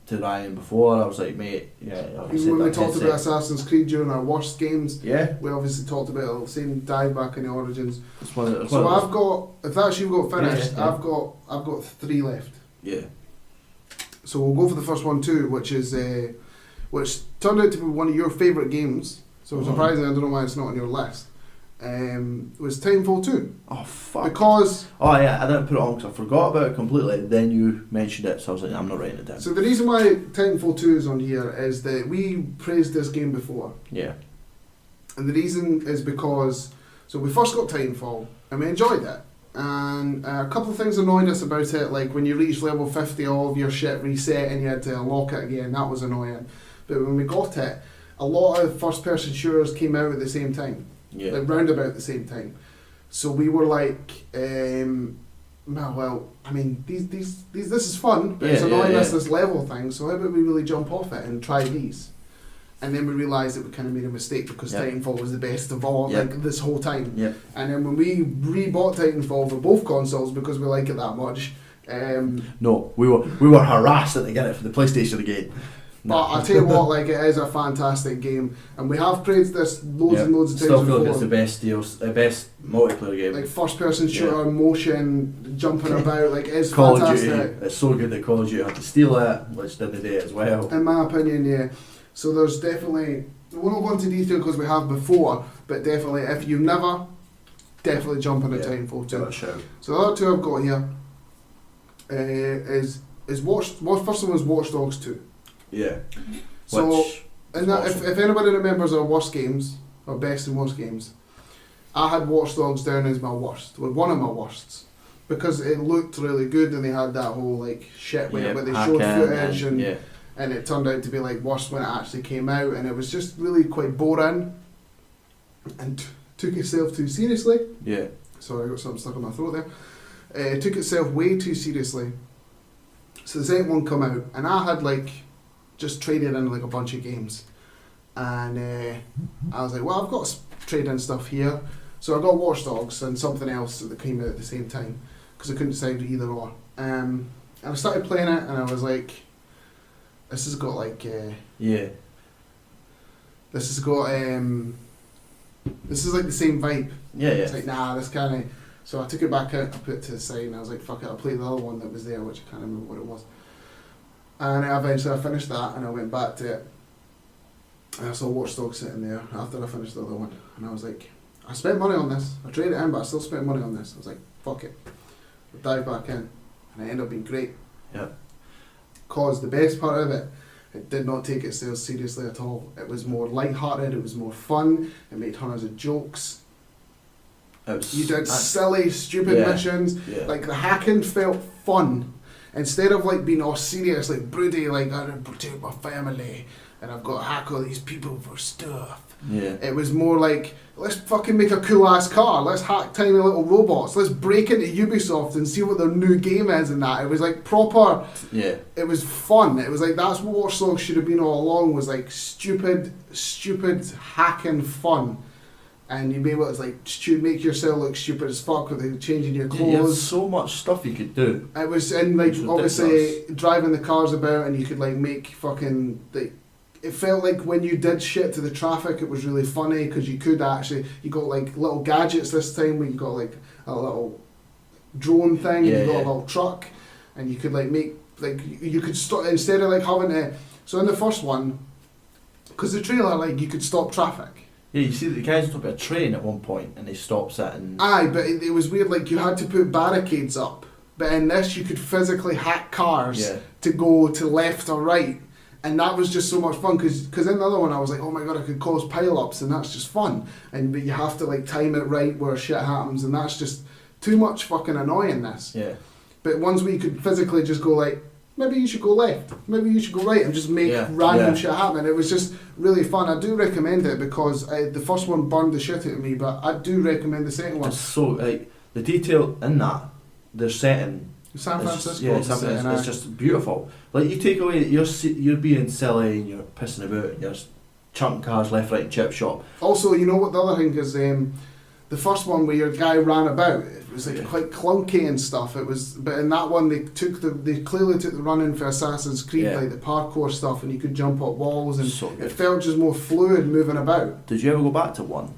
to Ryan before. I was like, mate, when we talked about Assassin's Creed during our worst games, we obviously talked about the same dive back in the Origins. So I've got, if that's you've got finished, I've got 3 left. Yeah. So we'll go for the first one too, which which turned out to be one of your favourite games. So surprisingly, I don't know why it's not on your list. Was Titanfall 2. Oh fuck. Because I didn't put it on because I forgot about it completely. Then you mentioned it, so I was like, I'm not writing it down. So the reason why Titanfall 2 is on here is that we praised this game before. Yeah. And the reason is because we first got Titanfall and we enjoyed it. And a couple of things annoyed us about it, like when you reached level 50, all of your shit reset and you had to unlock it again. That was annoying. But when we got it, a lot of first-person shooters came out at the same time. Yeah. Like round about the same time. So we were like, well, I mean, these this is fun, but it's annoying us this level thing. So how about we really jump off it and try these? And then we realised that we kind of made a mistake because Titanfall was the best of all, like this whole time. Yeah. And then when we rebought Titanfall for both consoles because we like it that much. No, we were harassed at getting it for the PlayStation again. But I'll tell you what, like, it is a fantastic game, and we have praised this loads and loads of times before. Still feel like it's the best multiplayer game. Like first-person shooter, motion, jumping about, like, it's Call fantastic. of Duty, it's so good that Call of Duty had to steal it, which did the day as well. In my opinion, yeah. So there's definitely, we'll not go into detail because we have before, but definitely, if you've never, definitely jump into Titanfall 2. Give it a shout. So the other two I've got here is first one was Watch Dogs 2. Yeah. So, and that, if anybody remembers our worst games, our best and worst games, I had Watch Dogs down as my worst, one of my worsts, because it looked really good and they had that whole like shit where they showed footage and it turned out to be like worse when it actually came out, and it was just really quite boring and took itself too seriously. Yeah. Sorry, I got something stuck in my throat there. It took itself way too seriously. So the second one come out, and I had like just traded in like a bunch of games, and I was like, well, I've got trade in stuff here, so I got Watch Dogs and something else that came out at the same time because I couldn't decide either or. And I started playing it, and I was like, this has got like this has got this is like the same vibe. It's like, nah, this kind of. So I took it back out, I put it to the side, and I was like, fuck it, I'll play the other one that was there, which I can't remember what it was. And eventually I finished that, and I went back to it. And I saw Watch Dogs sitting there after I finished the other one, and I was like, I spent money on this. I traded it in, but I still spent money on this. I was like, fuck it. I dived back in, and it ended up being great. Yeah. Because the best part of it, it did not take itself seriously at all. It was more light-hearted, it was more fun, it made hundreds of jokes. You did silly, stupid missions. Like, the hacking felt fun. Instead of like being all serious, like broody, like I gotta protect my family and I've got to hack all these people for stuff. Yeah. It was more like, let's fucking make a cool ass car, let's hack tiny little robots, let's break into Ubisoft and see what their new game is and that. It was like proper, it was fun. It was like, that's what Watch Dogs should have been all along, was like stupid hacking fun. And you'd be able to like make yourself look stupid as fuck with changing your clothes. You had so much stuff you could do. It was, and like obviously driving the cars about, and you could like make fucking like. It felt like when you did shit to the traffic, it was really funny because you could actually, you got like little gadgets this time where you got like a little drone thing, and you got a little truck, and you could like make like you could stop instead of like having to. So in the first one, because the trailer like you could stop traffic. Yeah, you see the guys took a train at one point and they stopped it and... Aye, but it was weird, like you had to put barricades up But in this, you could physically hack cars Yeah. to go to left or right. And that was just so much fun, because in the other one I was like, oh my god, I could cause pile-ups, and that's just fun. But you have to like time it right where shit happens, and that's just too much fucking annoyingness. Yeah. But ones where you could physically just go like, maybe you should go left, maybe you should go right, and just make random shit happen. It was just really fun. I do recommend it, because the first one burned the shit out of me, but I do recommend the second one. It's so, like, the detail in that, their setting, San Francisco. yeah, it's just beautiful. Like, you take away, you're being silly and you're pissing about and you're chunking cars left, right, and chip shop. Also, you know what the other thing is, the first one where your guy ran about, it was like quite clunky and stuff. It was, but in that one they clearly took the running for Assassin's Creed, like the parkour stuff, and you could jump up walls, and so it felt just more fluid moving about. Did you ever go back to one?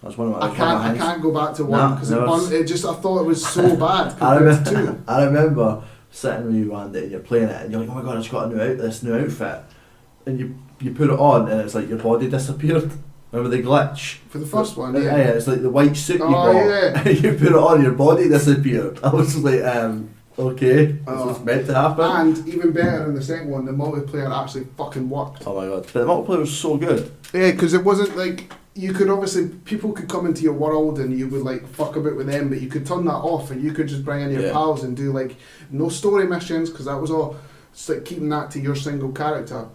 That's one of my. I can't go back to one, because I thought it was so bad I compared to two. I remember sitting with you one day and you're playing it and you're like, oh my god, I just got this new outfit, and you put it on and it's like your body disappeared. Remember the glitch? For the first one, yeah, it's like the white suit you bought. Yeah. And you put it on, your body disappeared. I was like, okay, this was meant to happen. And even better in the second one, the multiplayer actually fucking worked. Oh my god, but the multiplayer was so good. Yeah, because it wasn't like, you could obviously, people could come into your world and you would like fuck about with them, but you could turn that off and you could just bring in your pals and do like no story missions, because that was all, it's like keeping that to your single character.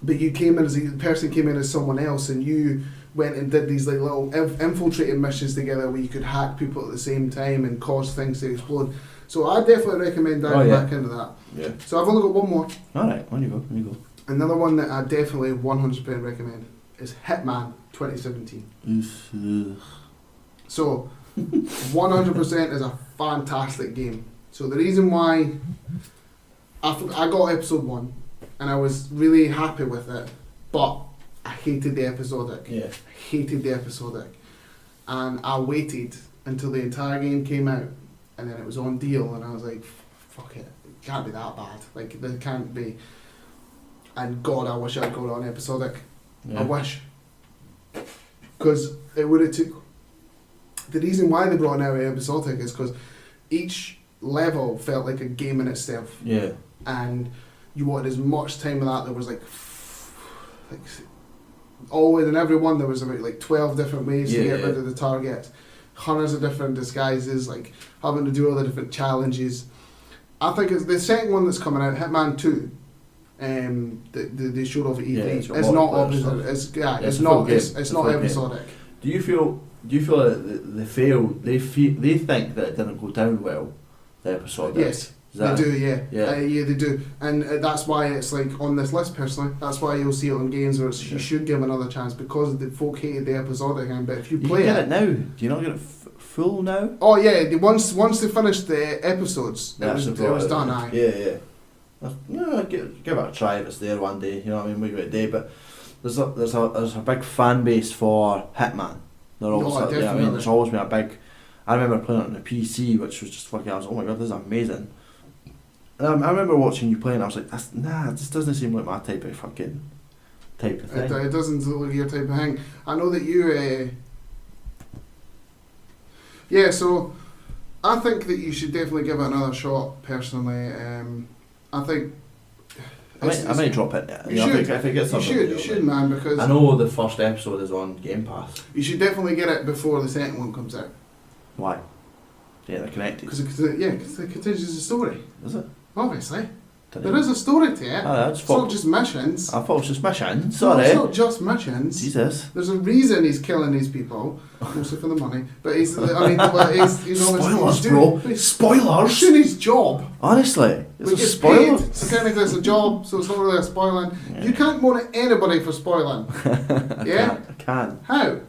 But you came in as the person came in as someone else, and you went and did these like little infiltrating missions together where you could hack people at the same time and cause things to explode. So I definitely recommend diving back into that. Yeah. So I've only got one more. Alright, on you go. Another one that I definitely 100% recommend is Hitman 2017. So 100% is a fantastic game. So the reason why I got episode 1 and I was really happy with it, but I hated the episodic. Yeah. I hated the episodic. And I waited until the entire game came out, and then it was on deal, and I was like, fuck it can't be that bad. Like, there can't be. And God, I wish I'd got it on episodic. Yeah. I wish. Because it would have took... The reason why they brought it out episodic is because each level felt like a game in itself. Yeah. And you wanted as much time with that. There was like always in every one there was about like 12 different ways to get rid of the target. Hundreds of different disguises, like having to do all the different challenges. I think it's the second one that's coming out, Hitman 2. They showed off at E3. It's not opposite. It's not episodic. Do you feel that they failed? They think that it didn't go down well. The episode. Yes. They do, they do, and that's why it's like on this list personally. That's why you'll see it on games where you should give another chance, because the folk hated the episodic end. But if you play it now, do you not get it full now? Oh yeah, once they finished the episodes, it was done. Aye. Yeah. Give it a try if it's there one day. You know what I mean? We got a day, but there's a big fan base for Hitman. There's always been a big. I remember playing it on the PC, which was just fucking. I was, oh my god, this is amazing. I remember watching you play and I was like, this doesn't seem like my type of thing. It doesn't look like your type of thing. I know that you... so I think that you should definitely give it another shot, personally. I think... I might drop it there. You should. If it gets you should, man, because... I know the first episode is on Game Pass. You should definitely get it before the second one comes out. Why? Yeah, they're connected. Because it continues the story. Is it? Obviously. There is a story to it. It's not just missions. I thought it was just missions. Sorry. No, it's not just missions. Jesus. There's a reason he's killing these people, mostly for the money. But he's obviously... Spoilers, bro. Spoilers? He's doing his job. Honestly. It's a spoiler. So technically it's a job, so it's not really a spoiling. Yeah. You can't moan at anybody for spoiling. I can. How?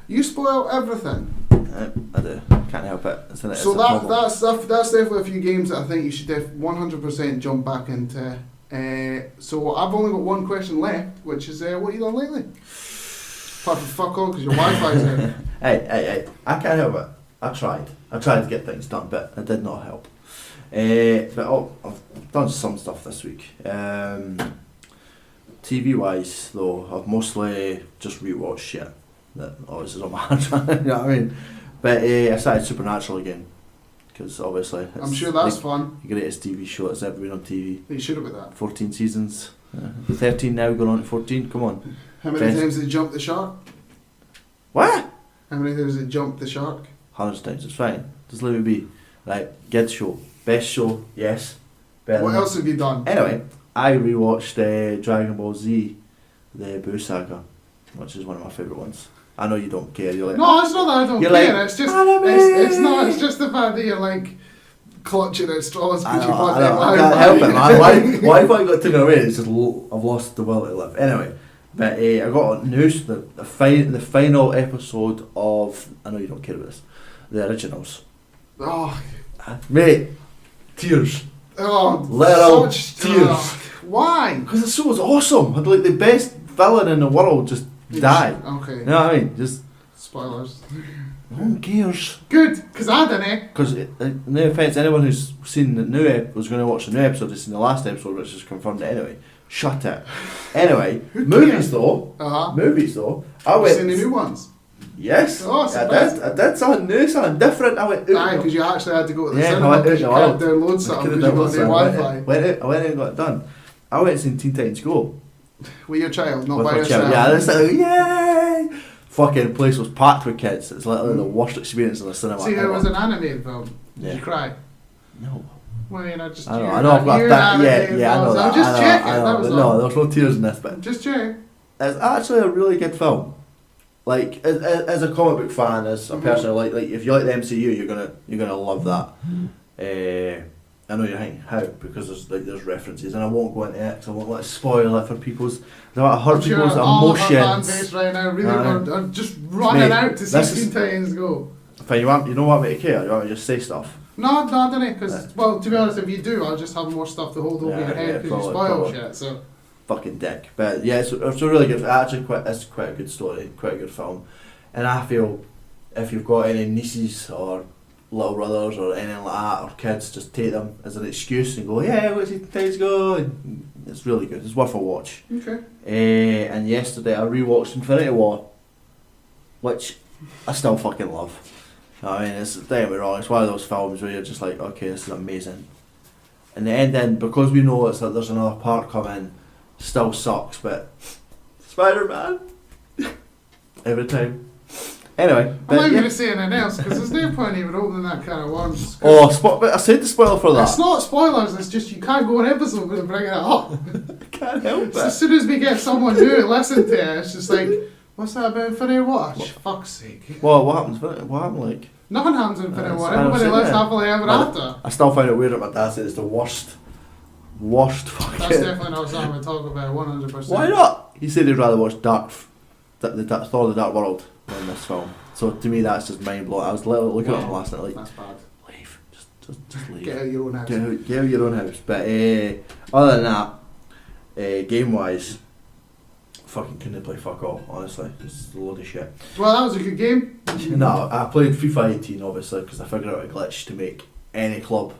You spoil everything. I do. Can't help it. So that's definitely a few games that I think you should 100% jump back into. So I've only got one question left, which is what have you done lately? Apart from fuck all, because your Wi-Fi's out. Hey, I can't help it. I tried to get things done, but it did not help. But I've done some stuff this week. TV wise though, I've mostly just rewatched shit that always is on my heart. You know what I mean? But I started Supernatural again, because obviously it's I'm sure that's fun. the greatest TV show that's ever been on TV. You should have been that. 14 seasons. 13 now, going on to 14. Come on. How many times did it jump the shark? What? How many times did it jump the shark? Hundreds of times. It's fine. Just let me be. Right. Good show. Best show. Yes. Better What than- else have you done? Anyway, I rewatched Dragon Ball Z, the Buu Saga, which is one of my favourite ones. I know you don't care. You're like, No, it's not that I don't You're care. like, It's just "Anime!" it's not. It's just the fact that you're like clutching at straws I because you know, want I know, I can't help it, man. Why have I got taken away? It's just I've lost the will to live. Anyway, but I got news. The final episode of, I know you don't care about this, the originals. Oh, Mate, tears. oh, Such tears. Why? Because the show was awesome. Had like the best villain in the world just die. Okay. You know what I mean? Just Spoilers. who cares? Good, because I didn't. Because no offence, anyone who's seen the new was going to watch the new episode, has seen the last episode, which is confirmed anyway. Shut it. Anyway, movies though. Movies though. I Have you went. seen the new ones? Yes. Oh, I did something new, something different. I went. Aye, because you actually had to go to the Yeah, I cinema went because you out can't the download something Could've because you've done got no something. Wi-Fi. I went and got it done. I went and seen Teen Titans Go. With your child, not With by my yourself. child. Yeah, that's like, yay! Fucking place was packed with kids. It's literally the worst experience in the cinema. See, it ever. was an animated film. Did Yeah. you cry? No. Well, you know, just I know I've got that. Yeah, I know that. I'm just checking. I know, That was but no, all. there was no tears in this bit. Just check. It's actually a really good film. Like as a comic book fan, as a person who like if you like the MCU, you're gonna love that. I know you're thinking how, because there's references, and I won't go into it because I won't let it spoil it for people's. I don't want to hurt people's all of our fan emotions. base right now really are just running Mate, out to this see is- Teen Titans Go. Fine, you don't want me to care. You want me to just say stuff. No, I didn't, because, well, to be honest, if you do, I'll just have more stuff to hold over Yeah, your yeah, head because you probably. spoil shit, so. Fucking dick. But yeah, it's a really good. Actually, it's quite a good story, quite a good film, and I feel if you've got any nieces or little brothers or anything like that or kids, just take them as an excuse and go, yeah, let's see things go. And it's really good. It's worth a watch. Okay. And yesterday I rewatched Infinity War, which I still fucking love. I mean, don't get me wrong, it's one of those films where you're just like, okay, this is amazing. And the ending, because we know it's like there's another part coming, still sucks, but Spider-Man every time. Anyway, I'm but not even yeah. going to say anything else because there's no point even opening that kind of worms. But I said the spoiler for that. It's not spoilers, it's just you can't go an episode without bringing it up. I can't help So it. as soon as we get someone new to listen to it, it's just like, what's that about Infinity War? Fuck's sake. Well, what happened like? Nothing happens in Infinity War. I know, Everybody same lives here. happily ever Well, after. I still find it weird that my dad said it's the worst fucking. That's definitely not something we talk about 100%. Why not? He said he'd rather watch Thor: The Dark World than this film. So to me, that's just mind blowing. I was literally looking at him last night like, That's bad. leave, just leave. Get out of your own house. Get out of your own house. But other than that, game wise, fucking couldn't play fuck all. Honestly, it's a load of shit. Well, that was a good game. No, I played FIFA 18 obviously because I figured out a glitch to make any club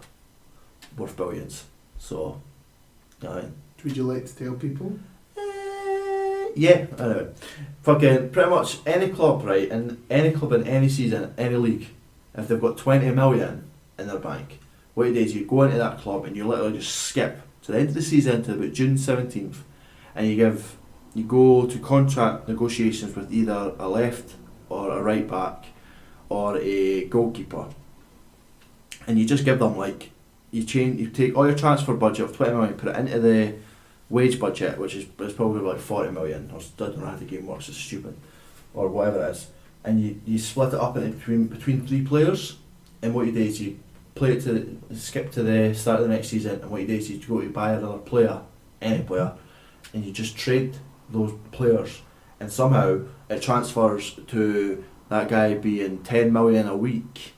worth billions. So, Would you like to tell people? yeah, anyway. Fucking pretty much any club, right, and any club in any season, any league, if they've got 20 million in their bank, what you do is you go into that club and you literally just skip to the end of the season to about June 17th and you go to contract negotiations with either a left or a right back or a goalkeeper, and you just give them like you take all your transfer budget of 20 million, put it into the wage budget, which is probably like 40 million, or I don't know how the game works, it's stupid, or whatever it is, and you split it up into between 3 players, and what you do is you play it to skip to the start of the next season, and what you do is you go to buy another player, any player, and you just trade those players, and somehow it transfers to that guy being 10 million a week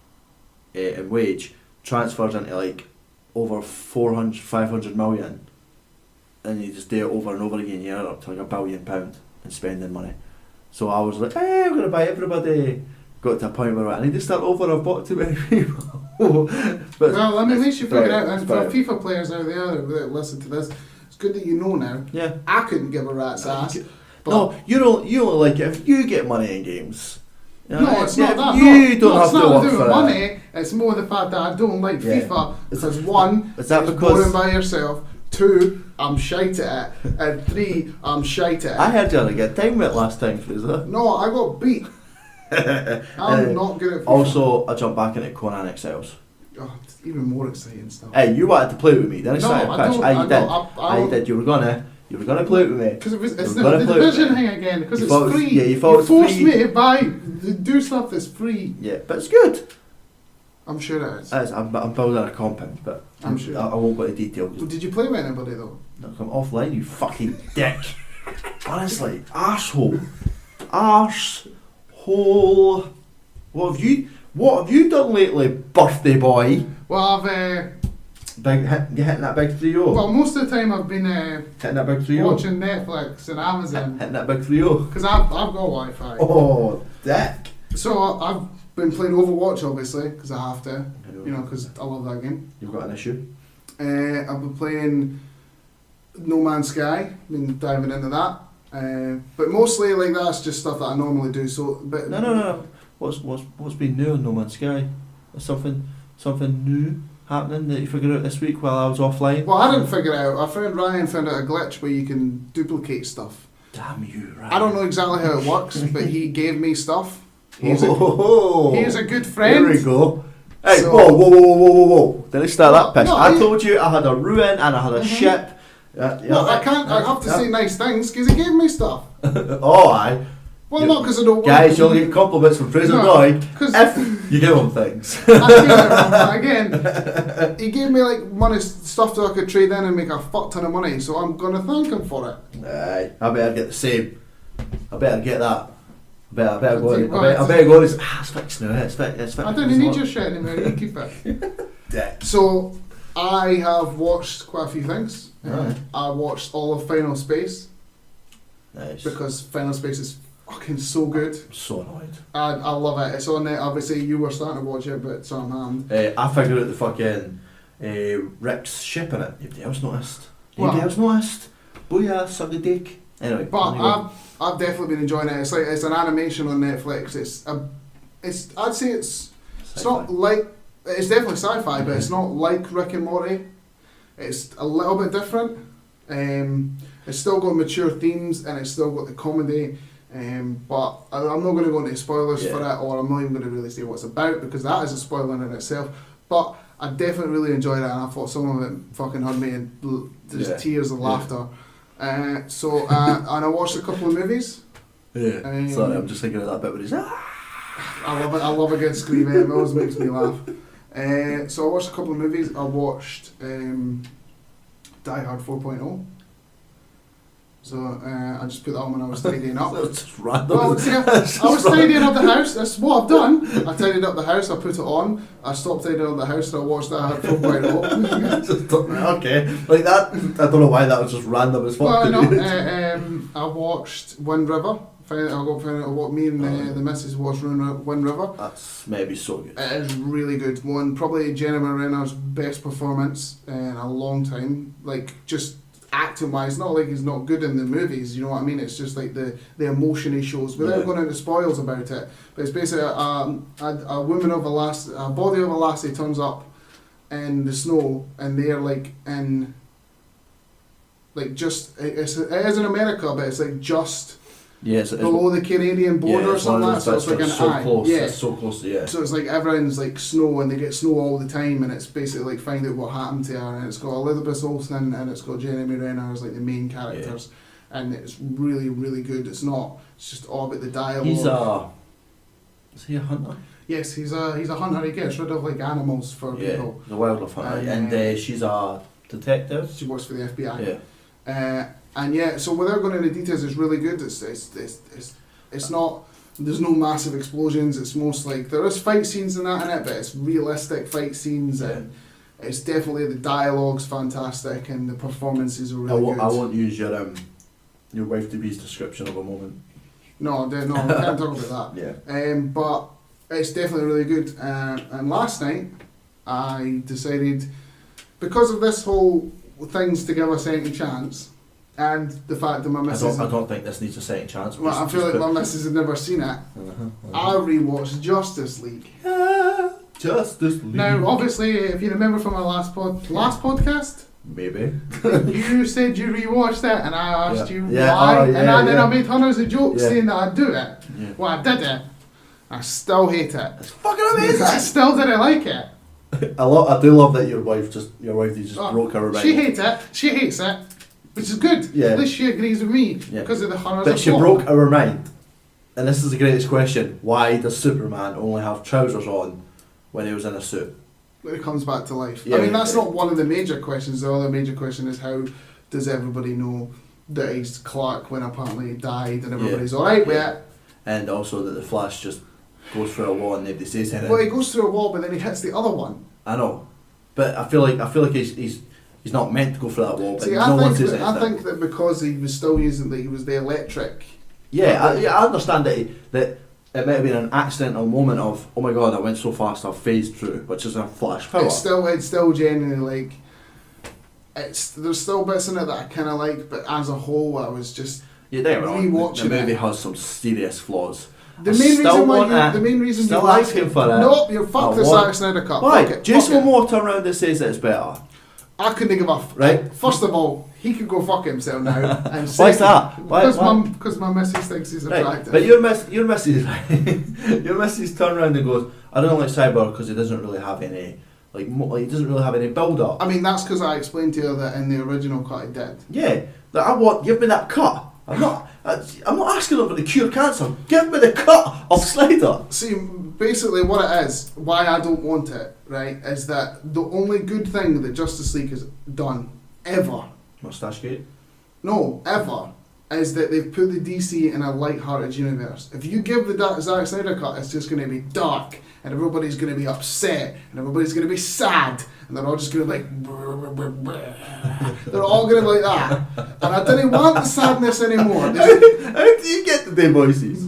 in wage, transfers into like over 400, 500 million, and you just do it over and over again. You're up to like £1 billion in spending money. So I was like, hey, I'm going to buy everybody. Got to a point where I need to start over. I've bought too many people. But Well, I mean, at least you figured out, it's and for brilliant. FIFA players out there that listen to this, it's good that you know now. Yeah. I couldn't give a rat's ass. But No, you don't like it if you get money in games. No, it's not that. You don't have it's to not work to do for with it. money. It's more the fact that I don't like FIFA because one, is that it's because boring by yourself. 2, I'm shite at it. And 3, I'm shite at it. I heard you had a good time with it last time, Fraser. No, I got beat. I'm not good at FIFA. Also, I jumped back into Conan Exiles. Oh, it's even more exciting stuff. Hey, you wanted to play it with me, then I started I pitch. don't. You did. You were gonna play it with me. Because it's the division thing again. Because it's free. Yeah, you forced free. me to buy, do stuff that's free. Yeah, but it's good. I'm sure it is. I'm building a compound, but I'm sure. I won't go into detail. Well, did you play with anybody though? No, come offline, you fucking dick. Honestly, arsehole. Arsehole. What have you done lately, birthday boy? Well, You hitting that big 3-0? well, most of the time I've been hitting that big 3-0? watching Netflix and Amazon. Hitting that big 3-0? Because I've got Wi-Fi. Oh, dick. So I've been playing Overwatch, obviously, because I have to. You know, because I love that game. You've got an issue? I've been playing No Man's Sky, been diving into that. But mostly, like, that's just stuff that I normally do. So, but No. What's been new on No Man's Sky? Is something new happening that you figured out this week while I was offline? Well, I didn't figure it out. Our friend Ryan found out a glitch where you can duplicate stuff. Damn you, right? I don't know exactly how it works, but he gave me stuff. He's a good friend. Here we go. Hey, So- whoa. Did I start that pitch? No, I told you I had a ruin and I had a ship. Well, I can't. I have to say nice things because he gave me stuff. Oh, aye. Well, You- not because I don't want. Guys, you only get compliments from Fraser No, Boy 'cause- if you give him things. I feel it wrong, but again, he gave me like money stuff that I could trade in and make a fuck ton of money. So I'm gonna thank him for it. Aye, I better get the same. I better get that. I better go. Well, I better go. It's fixed now. It's fixed. I don't need your shit anymore. You keep it. Dick. So I have watched quite a few things. Right. I watched all of Final Space Nice. because Final Space is fucking so good. I'm so annoyed. I love it. It's on there. Obviously, you were starting to watch it, but it's on hand. I figured out the fucking Rick's ship in it. Anybody else noticed? Anybody Well- else noticed? Booyah, suck the dick. Anyway, But on you go. I've definitely been enjoying it. It's an animation on Netflix. I'd say it's not like, it's definitely sci-fi, but it's not like Rick and Morty. It's a little bit different. It's still got mature themes and it's still got the comedy. But I'm not going to go into spoilers for it, or I'm not even going to really say what it's about because that is a spoiler in itself. But I definitely really enjoyed it, and I thought some of it fucking had me in just tears of laughter. And I watched a couple of movies. Yeah. Sorry, I'm just thinking of that bit where he's I love it. I love a good scream. It always makes me laugh. So I watched a couple of movies. I watched Die Hard 4.0. So I just put that on when I was tidying up. That's just random. Well, see, I was tidying up the house. That's what I've done. I tidied up the house. I put it on. I stopped tidying up the house and I watched Die Hard 4.0. Okay, like that. I don't know why that was just random as fuck. Well, to no, do. I watched Wind River. I got found out what me and the missus watched Wind River. That's maybe so good. It is really good. Probably Jennifer Renner's best performance in a long time. Like, just acting wise, not like he's not good in the movies, you know what I mean? It's just like the emotion he shows without going into spoils about it. But it's basically a body of a lassie turns up in the snow and they're like in, like, just, it is in America, but it's like just Yes, below the Canadian border or something like that, so it's like an eye. Close, yeah. It's so close, yeah. So it's like everyone's like snow and they get snow all the time and it's basically like find out what happened to her, and it's got Elizabeth Olsen and it's got Jeremy Renner as like the main characters, and it's really, really good. It's just all about the dialogue. Is he a hunter? Yes, he's a hunter. He gets rid of like animals for people. The wildlife hunter. And she's a detective. She works for the FBI. Yeah. And yeah, so without going into details, it's really good. It's not, there's no massive explosions. It's most like there is fight scenes and that in it, but it's realistic fight scenes, and it's definitely the dialogue's fantastic and the performances are really good. I won't use your wife to be's description of a moment. No, we can't talk about that. Yeah. But it's definitely really good. And last night I decided, because of this whole things to give a second chance, and the fact that my missus... I don't think this needs a second chance. Well, I feel like my missus had never seen it. I rewatched Justice League. Justice League. Now, obviously, if you remember from our last podcast, maybe you said you rewatched it, and I asked you Yeah. why, Oh, and yeah, then I made hundreds of jokes Yeah. saying that I'd do it. Yeah. Well, I did it. I still hate it. It's fucking amazing. I still didn't like it. I do love that your wife just broke her mind. She hates it. She hates it, which is good. Yeah. At least she agrees with me Yeah. because of the hundreds But of she plot. broke our mind. And this is the greatest question. Why does Superman only have trousers on when he was in a suit? When it comes back to life. Yeah, I mean, that's yeah. not one of the major questions. The other major question is how does everybody know that he's Clark when apparently he died and everybody's alright with it? And also that the Flash just goes through a wall and nobody says anything. Well, he goes through a wall, but then he hits the other one. I know. But I feel like he's not meant to go through that wall, but See, no one says I anything. think that because he was still using he was the electric. Yeah, I understand that it might have been an accidental moment of, oh my god, I went so fast I phased through, which is a Flash power. It's still genuinely like. There's still bits in it that I kind of like, but as a whole, I was just Yeah, there we are. rewatching The movie it. has some serious flaws. The main reason still you like asking it. for it. Nope, you're fuck I the want- Zack Snyder cut. Why? Fuck it. Jason fuck it. Momoa turn around and says that it's better. I couldn't give a Right. First of all, he could go fuck himself now. And Why's that? Why? Because my missus thinks he's Right. attractive. But your missus, your missus turn around and goes, I don't like Cyborg because he doesn't really have any, he doesn't really have any build up. I mean, that's because I explained to her that in the original cut he did. Yeah, give me that cut. I'm not asking them for the cure cancer. Give me the cut of Snyder. See, basically what it is, why I don't want it, right, is that the only good thing that Justice League has done, ever, Mustache Gate. no, ever, is that they've put the DC in a light-hearted universe. If you give the Zack Snyder cut, it's just going to be dark, and everybody's going to be upset, and everybody's going to be sad, and they're all just going to be like, brr, brr, brr. They're all going to be like that. And I didn't want the sadness anymore. How do you get the day voices?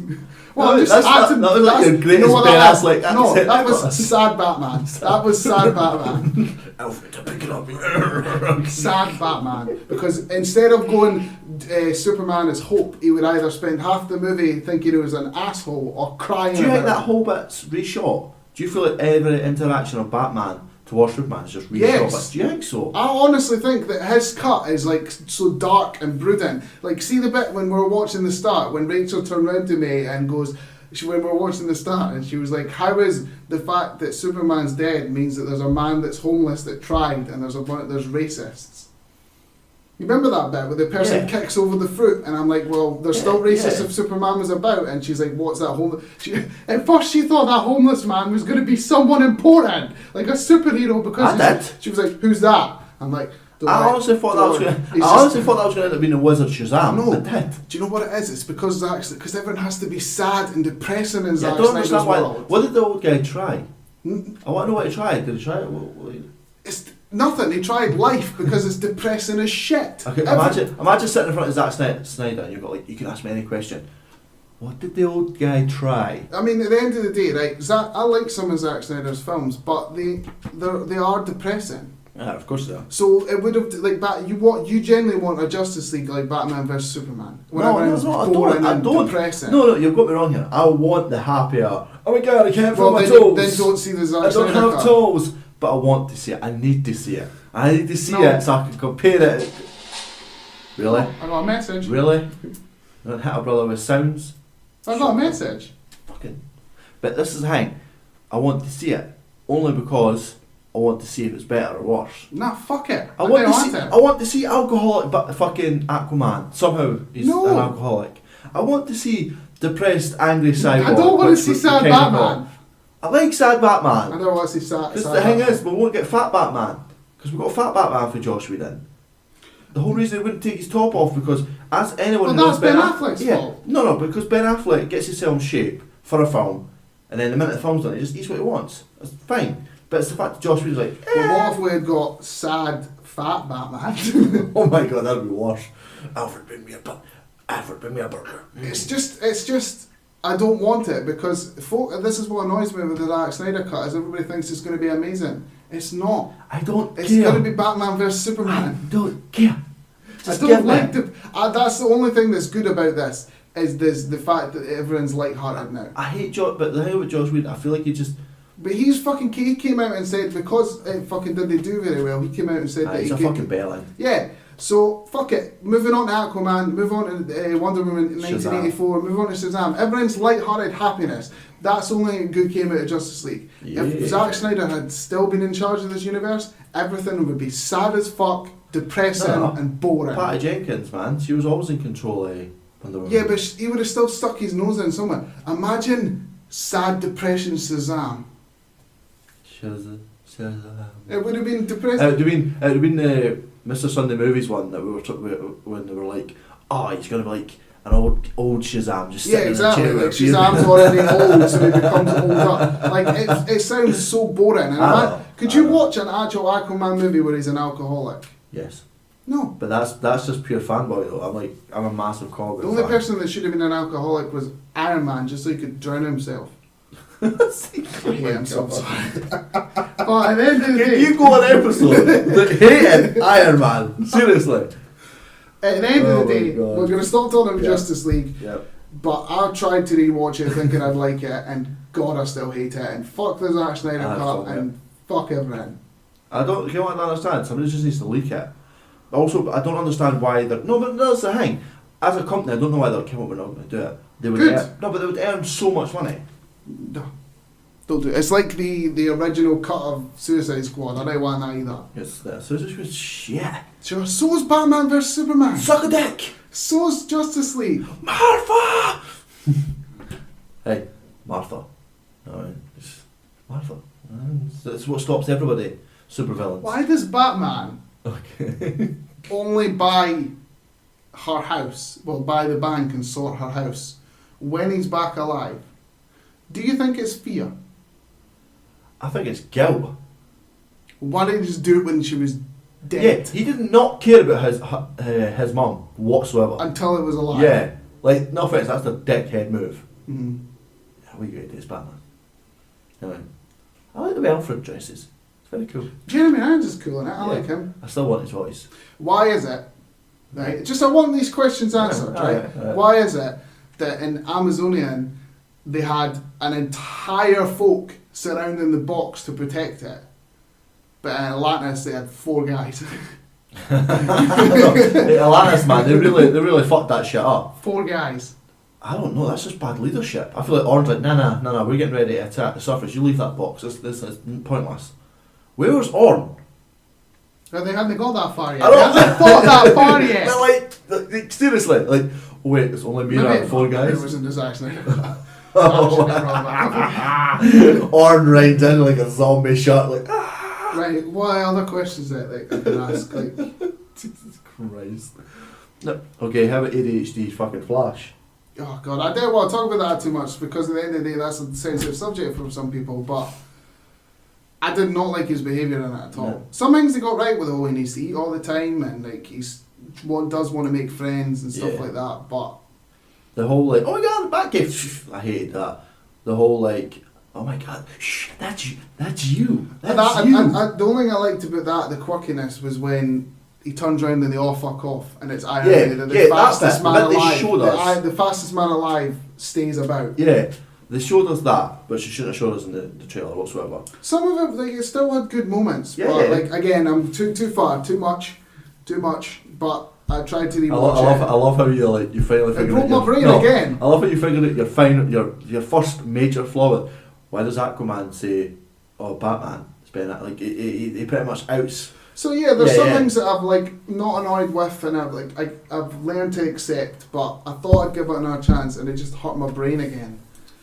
Well, No, just that's acting, not like your greatest you know what Ben that Affleck was? No, accent that was ever. sad Batman. That was sad Batman. Alfred, to pick it up. Sad Batman. Because instead of going Superman as Hope, he would either spend half the movie thinking he was an asshole or crying Do you think about that whole bit's reshot? Do you feel like every interaction of Batman towards Superman is just reshot? Yes. Do you think so? I honestly think that his cut is like so dark and brooding. Like, see the bit when we were watching the start, when Rachel turned round to me and goes, when we were watching the start, and she was like, how is the fact that Superman's dead means that there's a man that's homeless that tried and there's racists? You remember that bit where the person Yeah. kicks over the fruit, and I'm like, well, there's still racist yeah. if Superman was about, and she's like, what's that homeless? At first she thought that homeless man was going to be someone important, like a superhero, because I did. she was like, who's that? I'm like, don't I worry, honestly thought don't that was worry. going. He's I just- honestly thought that was going to end up being the Wizard Shazam. No. I did. Do you know what it is? It's because everyone has to be sad and depressing in Yeah, I Zack don't Snyder's understand why. world. What did the old guy try? N- I want to know what he tried. Did he try it? It's nothing. He tried life because it's depressing as shit. Okay, imagine sitting in front of Zack Snyder and you've got you can ask me any question. What did the old guy try? I mean, at the end of the day, right? I like some of Zack Snyder's films, but they are depressing. Yeah, of course they are. So it would have you generally want a Justice League like Batman vs Superman. When No, everyone's boring I and don't. depressing. No, you've got me wrong here. I want the happier. Oh my god, I can't feel Well, my then, toes. then don't see the I Zack don't Snyder have cut. toes, but I want to see it. I need to see it. I need to see No. it so I can compare it. Really? I got a message. Really? You don't hit a brother with sounds? I got a message. Fucking. But this is the thing. I want to see it only because I want to see if it's better or worse. Nah, fuck it. I want don't to see. it. I want to see alcoholic, but fucking Aquaman. Somehow he's No. an alcoholic. I want to see depressed, angry cyborg. I don't want to which see was sad kind of Batman. I like sad I Batman. don't want to see sad. Because sad the thing Batman. is, we won't get fat Batman. Because we've got fat Batman for Josh Whedon. The whole reason he wouldn't take his top off because as anyone Well, who that's knows Ben Affleck's yeah, fault. No, because Ben Affleck gets himself in shape for a film, and then the minute the film's done, he just eats what he wants. That's fine. But it's the fact that Josh Whedon's like, Well, what if we had got sad, fat Batman? oh my god, that'd be worse. Alfred, bring me a burger. It's just, I don't want it because this is what annoys me with the Zack Snyder cut is everybody thinks it's going to be amazing. It's not. I don't It's care. going to be Batman vs I Superman. don't care. Just I give don't me like it. that's the only thing that's good about this is the fact that everyone's light-hearted now. I hate Josh, but the thing about Josh Whedon, I feel like he just... But he came out and said, because it fucking didn't do very well, he came out and said that he's he a could... fucking bellend. Yeah, so fuck it. Moving on to Aquaman, move on to Wonder Woman in 1984, move on to Shazam. Everyone's light-hearted happiness. That's only good came out of Justice League. Yeah. If Zack Snyder had still been in charge of this universe, everything would be sad as fuck, depressing and boring. Patty Jenkins, man, she was always in control of Wonder Woman. Yeah, but he would have still stuck his nose in somewhere. Imagine sad depression Shazam. Shazam. It would have been depressing. It would have been the Mr. Sunday Movies one that we were when they were like, oh, he's gonna be like an old Shazam just sitting exactly. in a chair. Like Shazam's already old, so he becomes older. Like it sounds so boring. And could you watch an actual Aquaman movie where he's an alcoholic? Yes. No. But that's just pure fanboy though. I'm a massive comic book The only fan. person that should have been an alcoholic was Iron Man, just so he could drown himself. Yeah, I'm so sorry. But at the end of the Can day, you go an episode that hated Iron Man? Seriously. at the end of the my day, God. we're going to stop talking about Yeah. Justice League. Yep. But I've tried to rewatch it thinking I'd like it, and God, I still hate it. And fuck the Zack Snyder cut, and fuck everything. You know what I don't understand? Somebody just needs to leak it. Also, I don't understand why they're... No, but that's the thing. As a company, I don't know why they came up with not going to do it. They would Good. but they would earn so much money. No, don't do it. It's like the original cut of Suicide Squad. I don't want that either. It's there. So it's just shit. Sure, so's Batman vs Superman. Suck a dick! So's Justice League. Martha! Hey, Martha. No, it's Martha. That's what stops everybody. Supervillains. Why does Batman Okay. only buy her house, well, buy the bank and sort her house, when he's back alive? Do you think it's fear? I think it's guilt. Why didn't he just do it when she was dead? Yeah, he did not care about his mum whatsoever. Until it was alive. Yeah, like, no offense, that's a dickhead move. Mm-hmm. Yeah, we great days, Batman. Anyway, I like the way Alfred dresses. It's very cool. Jeremy Irons is cool in it. I Yeah. like him. I still want his voice. Why is it? Right. Just I want these questions answered. Right. Why is it that in Amazonian they had an entire folk surrounding the box to protect it, but in Atlantis they had 4 guys. Atlantis, man, they really fucked that shit up. 4 guys. I don't know, that's just bad leadership. I feel like Orn's like, nah, we're getting ready to attack the surface. You leave that box. This is pointless. Where was Orn? Well, they hadn't got that far yet. I They don't- hadn't thought that far yet. They're like, seriously, like, oh, wait, it's only me and 4 It guys. was a disaster. Orn rides in like a zombie shot, like, Right, what other questions that I can ask? Like, Jesus Christ. No. Okay, how about ADHD fucking Flash? oh god, I don't want to talk about that too much because at the end of the day that's a sensitive subject for some people, but I did not like his behaviour in it at all. No. Some things he got right with, he needs to eat all the time and like does want to make friends and stuff Yeah. like that, but The whole like, oh my god, the Batcave. I hated that. The whole like, oh my god, shh, that's you. That's you. the only thing I liked about that, the quirkiness, was when he turns around and they all fuck off, and it's irony Yeah, that yeah, the that's fastest it. man But they alive, showed us. the fastest man alive stays about. Yeah, they showed us that, but she shouldn't have showed us in the trailer whatsoever. Some of it, like, it still had good moments, Yeah, but yeah. like again, I'm too far, too much. But I tried to I rewatch love how you finally it. It figured broke out my your- brain no, again. I love how you figured out your first major flaw. With, why does Aquaman say, "Oh, Batman"? It's been like he pretty much outs. So yeah, there's some Yeah. things that I've like not annoyed with, and I've learned to accept. But I thought I'd give it another chance, and it just hurt my brain again.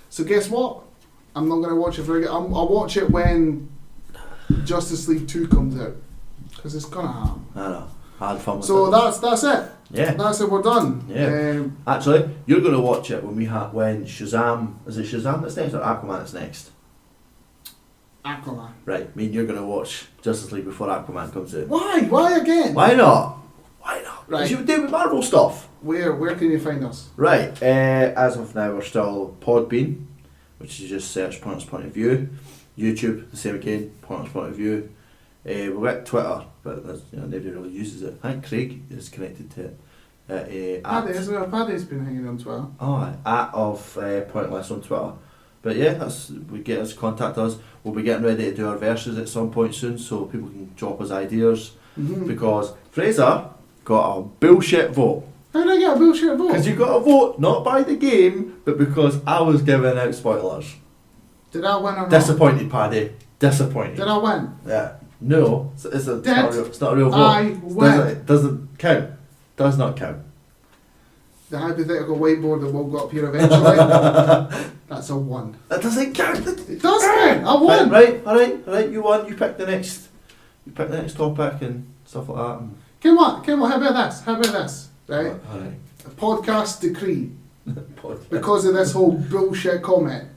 So guess what? I'm not gonna watch it for again. I'll watch it when Justice League 2 comes out, because it's gonna happen. I know. I had fun with So it. that's it. Yeah. That's it. We're done. Yeah. Actually, you're going to watch it when Shazam... Is it Shazam that's next or Aquaman that's next? Aquaman. Right, me and you're going to watch Justice League before Aquaman comes out. Why? Why again? Why not? Why not? Right. Because you would do with Marvel stuff. Where can you find us? Right, as of now we're still Podbean, which is just search Pointless Point of View. YouTube, the same again, Pointless Point of View. We've got Twitter, but nobody really uses it. I think Craig is connected to it. Paddy as well. Paddy's been hanging on Twitter. Pointless on Twitter. But yeah, get us, contact us. We'll be getting ready to do our verses at some point soon, so people can drop us ideas. Mm-hmm. Because Fraser got a bullshit vote. How did I get a bullshit vote? Because you got a vote not by the game, but because I was giving out spoilers. Did I win or not? Disappointed, Paddy. Disappointed. Did I win? Yeah. No, it's not a real vote. I win. It doesn't count. Does not count. The hypothetical whiteboard that will go up here eventually. That's a 1. That doesn't count. It does count. I won. Right. All right. You won. You pick the next. You pick the next topic and stuff like that. Come on. How about this? Right. All right. A podcast decree. Podcast. Because of this whole bullshit comment,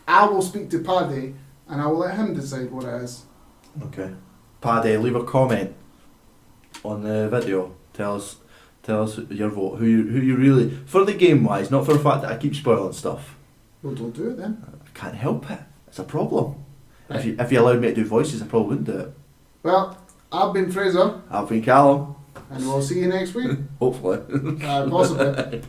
I will speak to Paddy and I will let him decide what it is. Okay. Paddy, leave a comment on the video. Tell us your vote. Who you really, for the game wise, not for the fact that I keep spoiling stuff. Well, don't do it then. I can't help it. It's a problem. Right. If you allowed me to do voices, I probably wouldn't do it. Well, I've been Fraser. I've been Callum. And we'll see you next week. Hopefully. Possibly.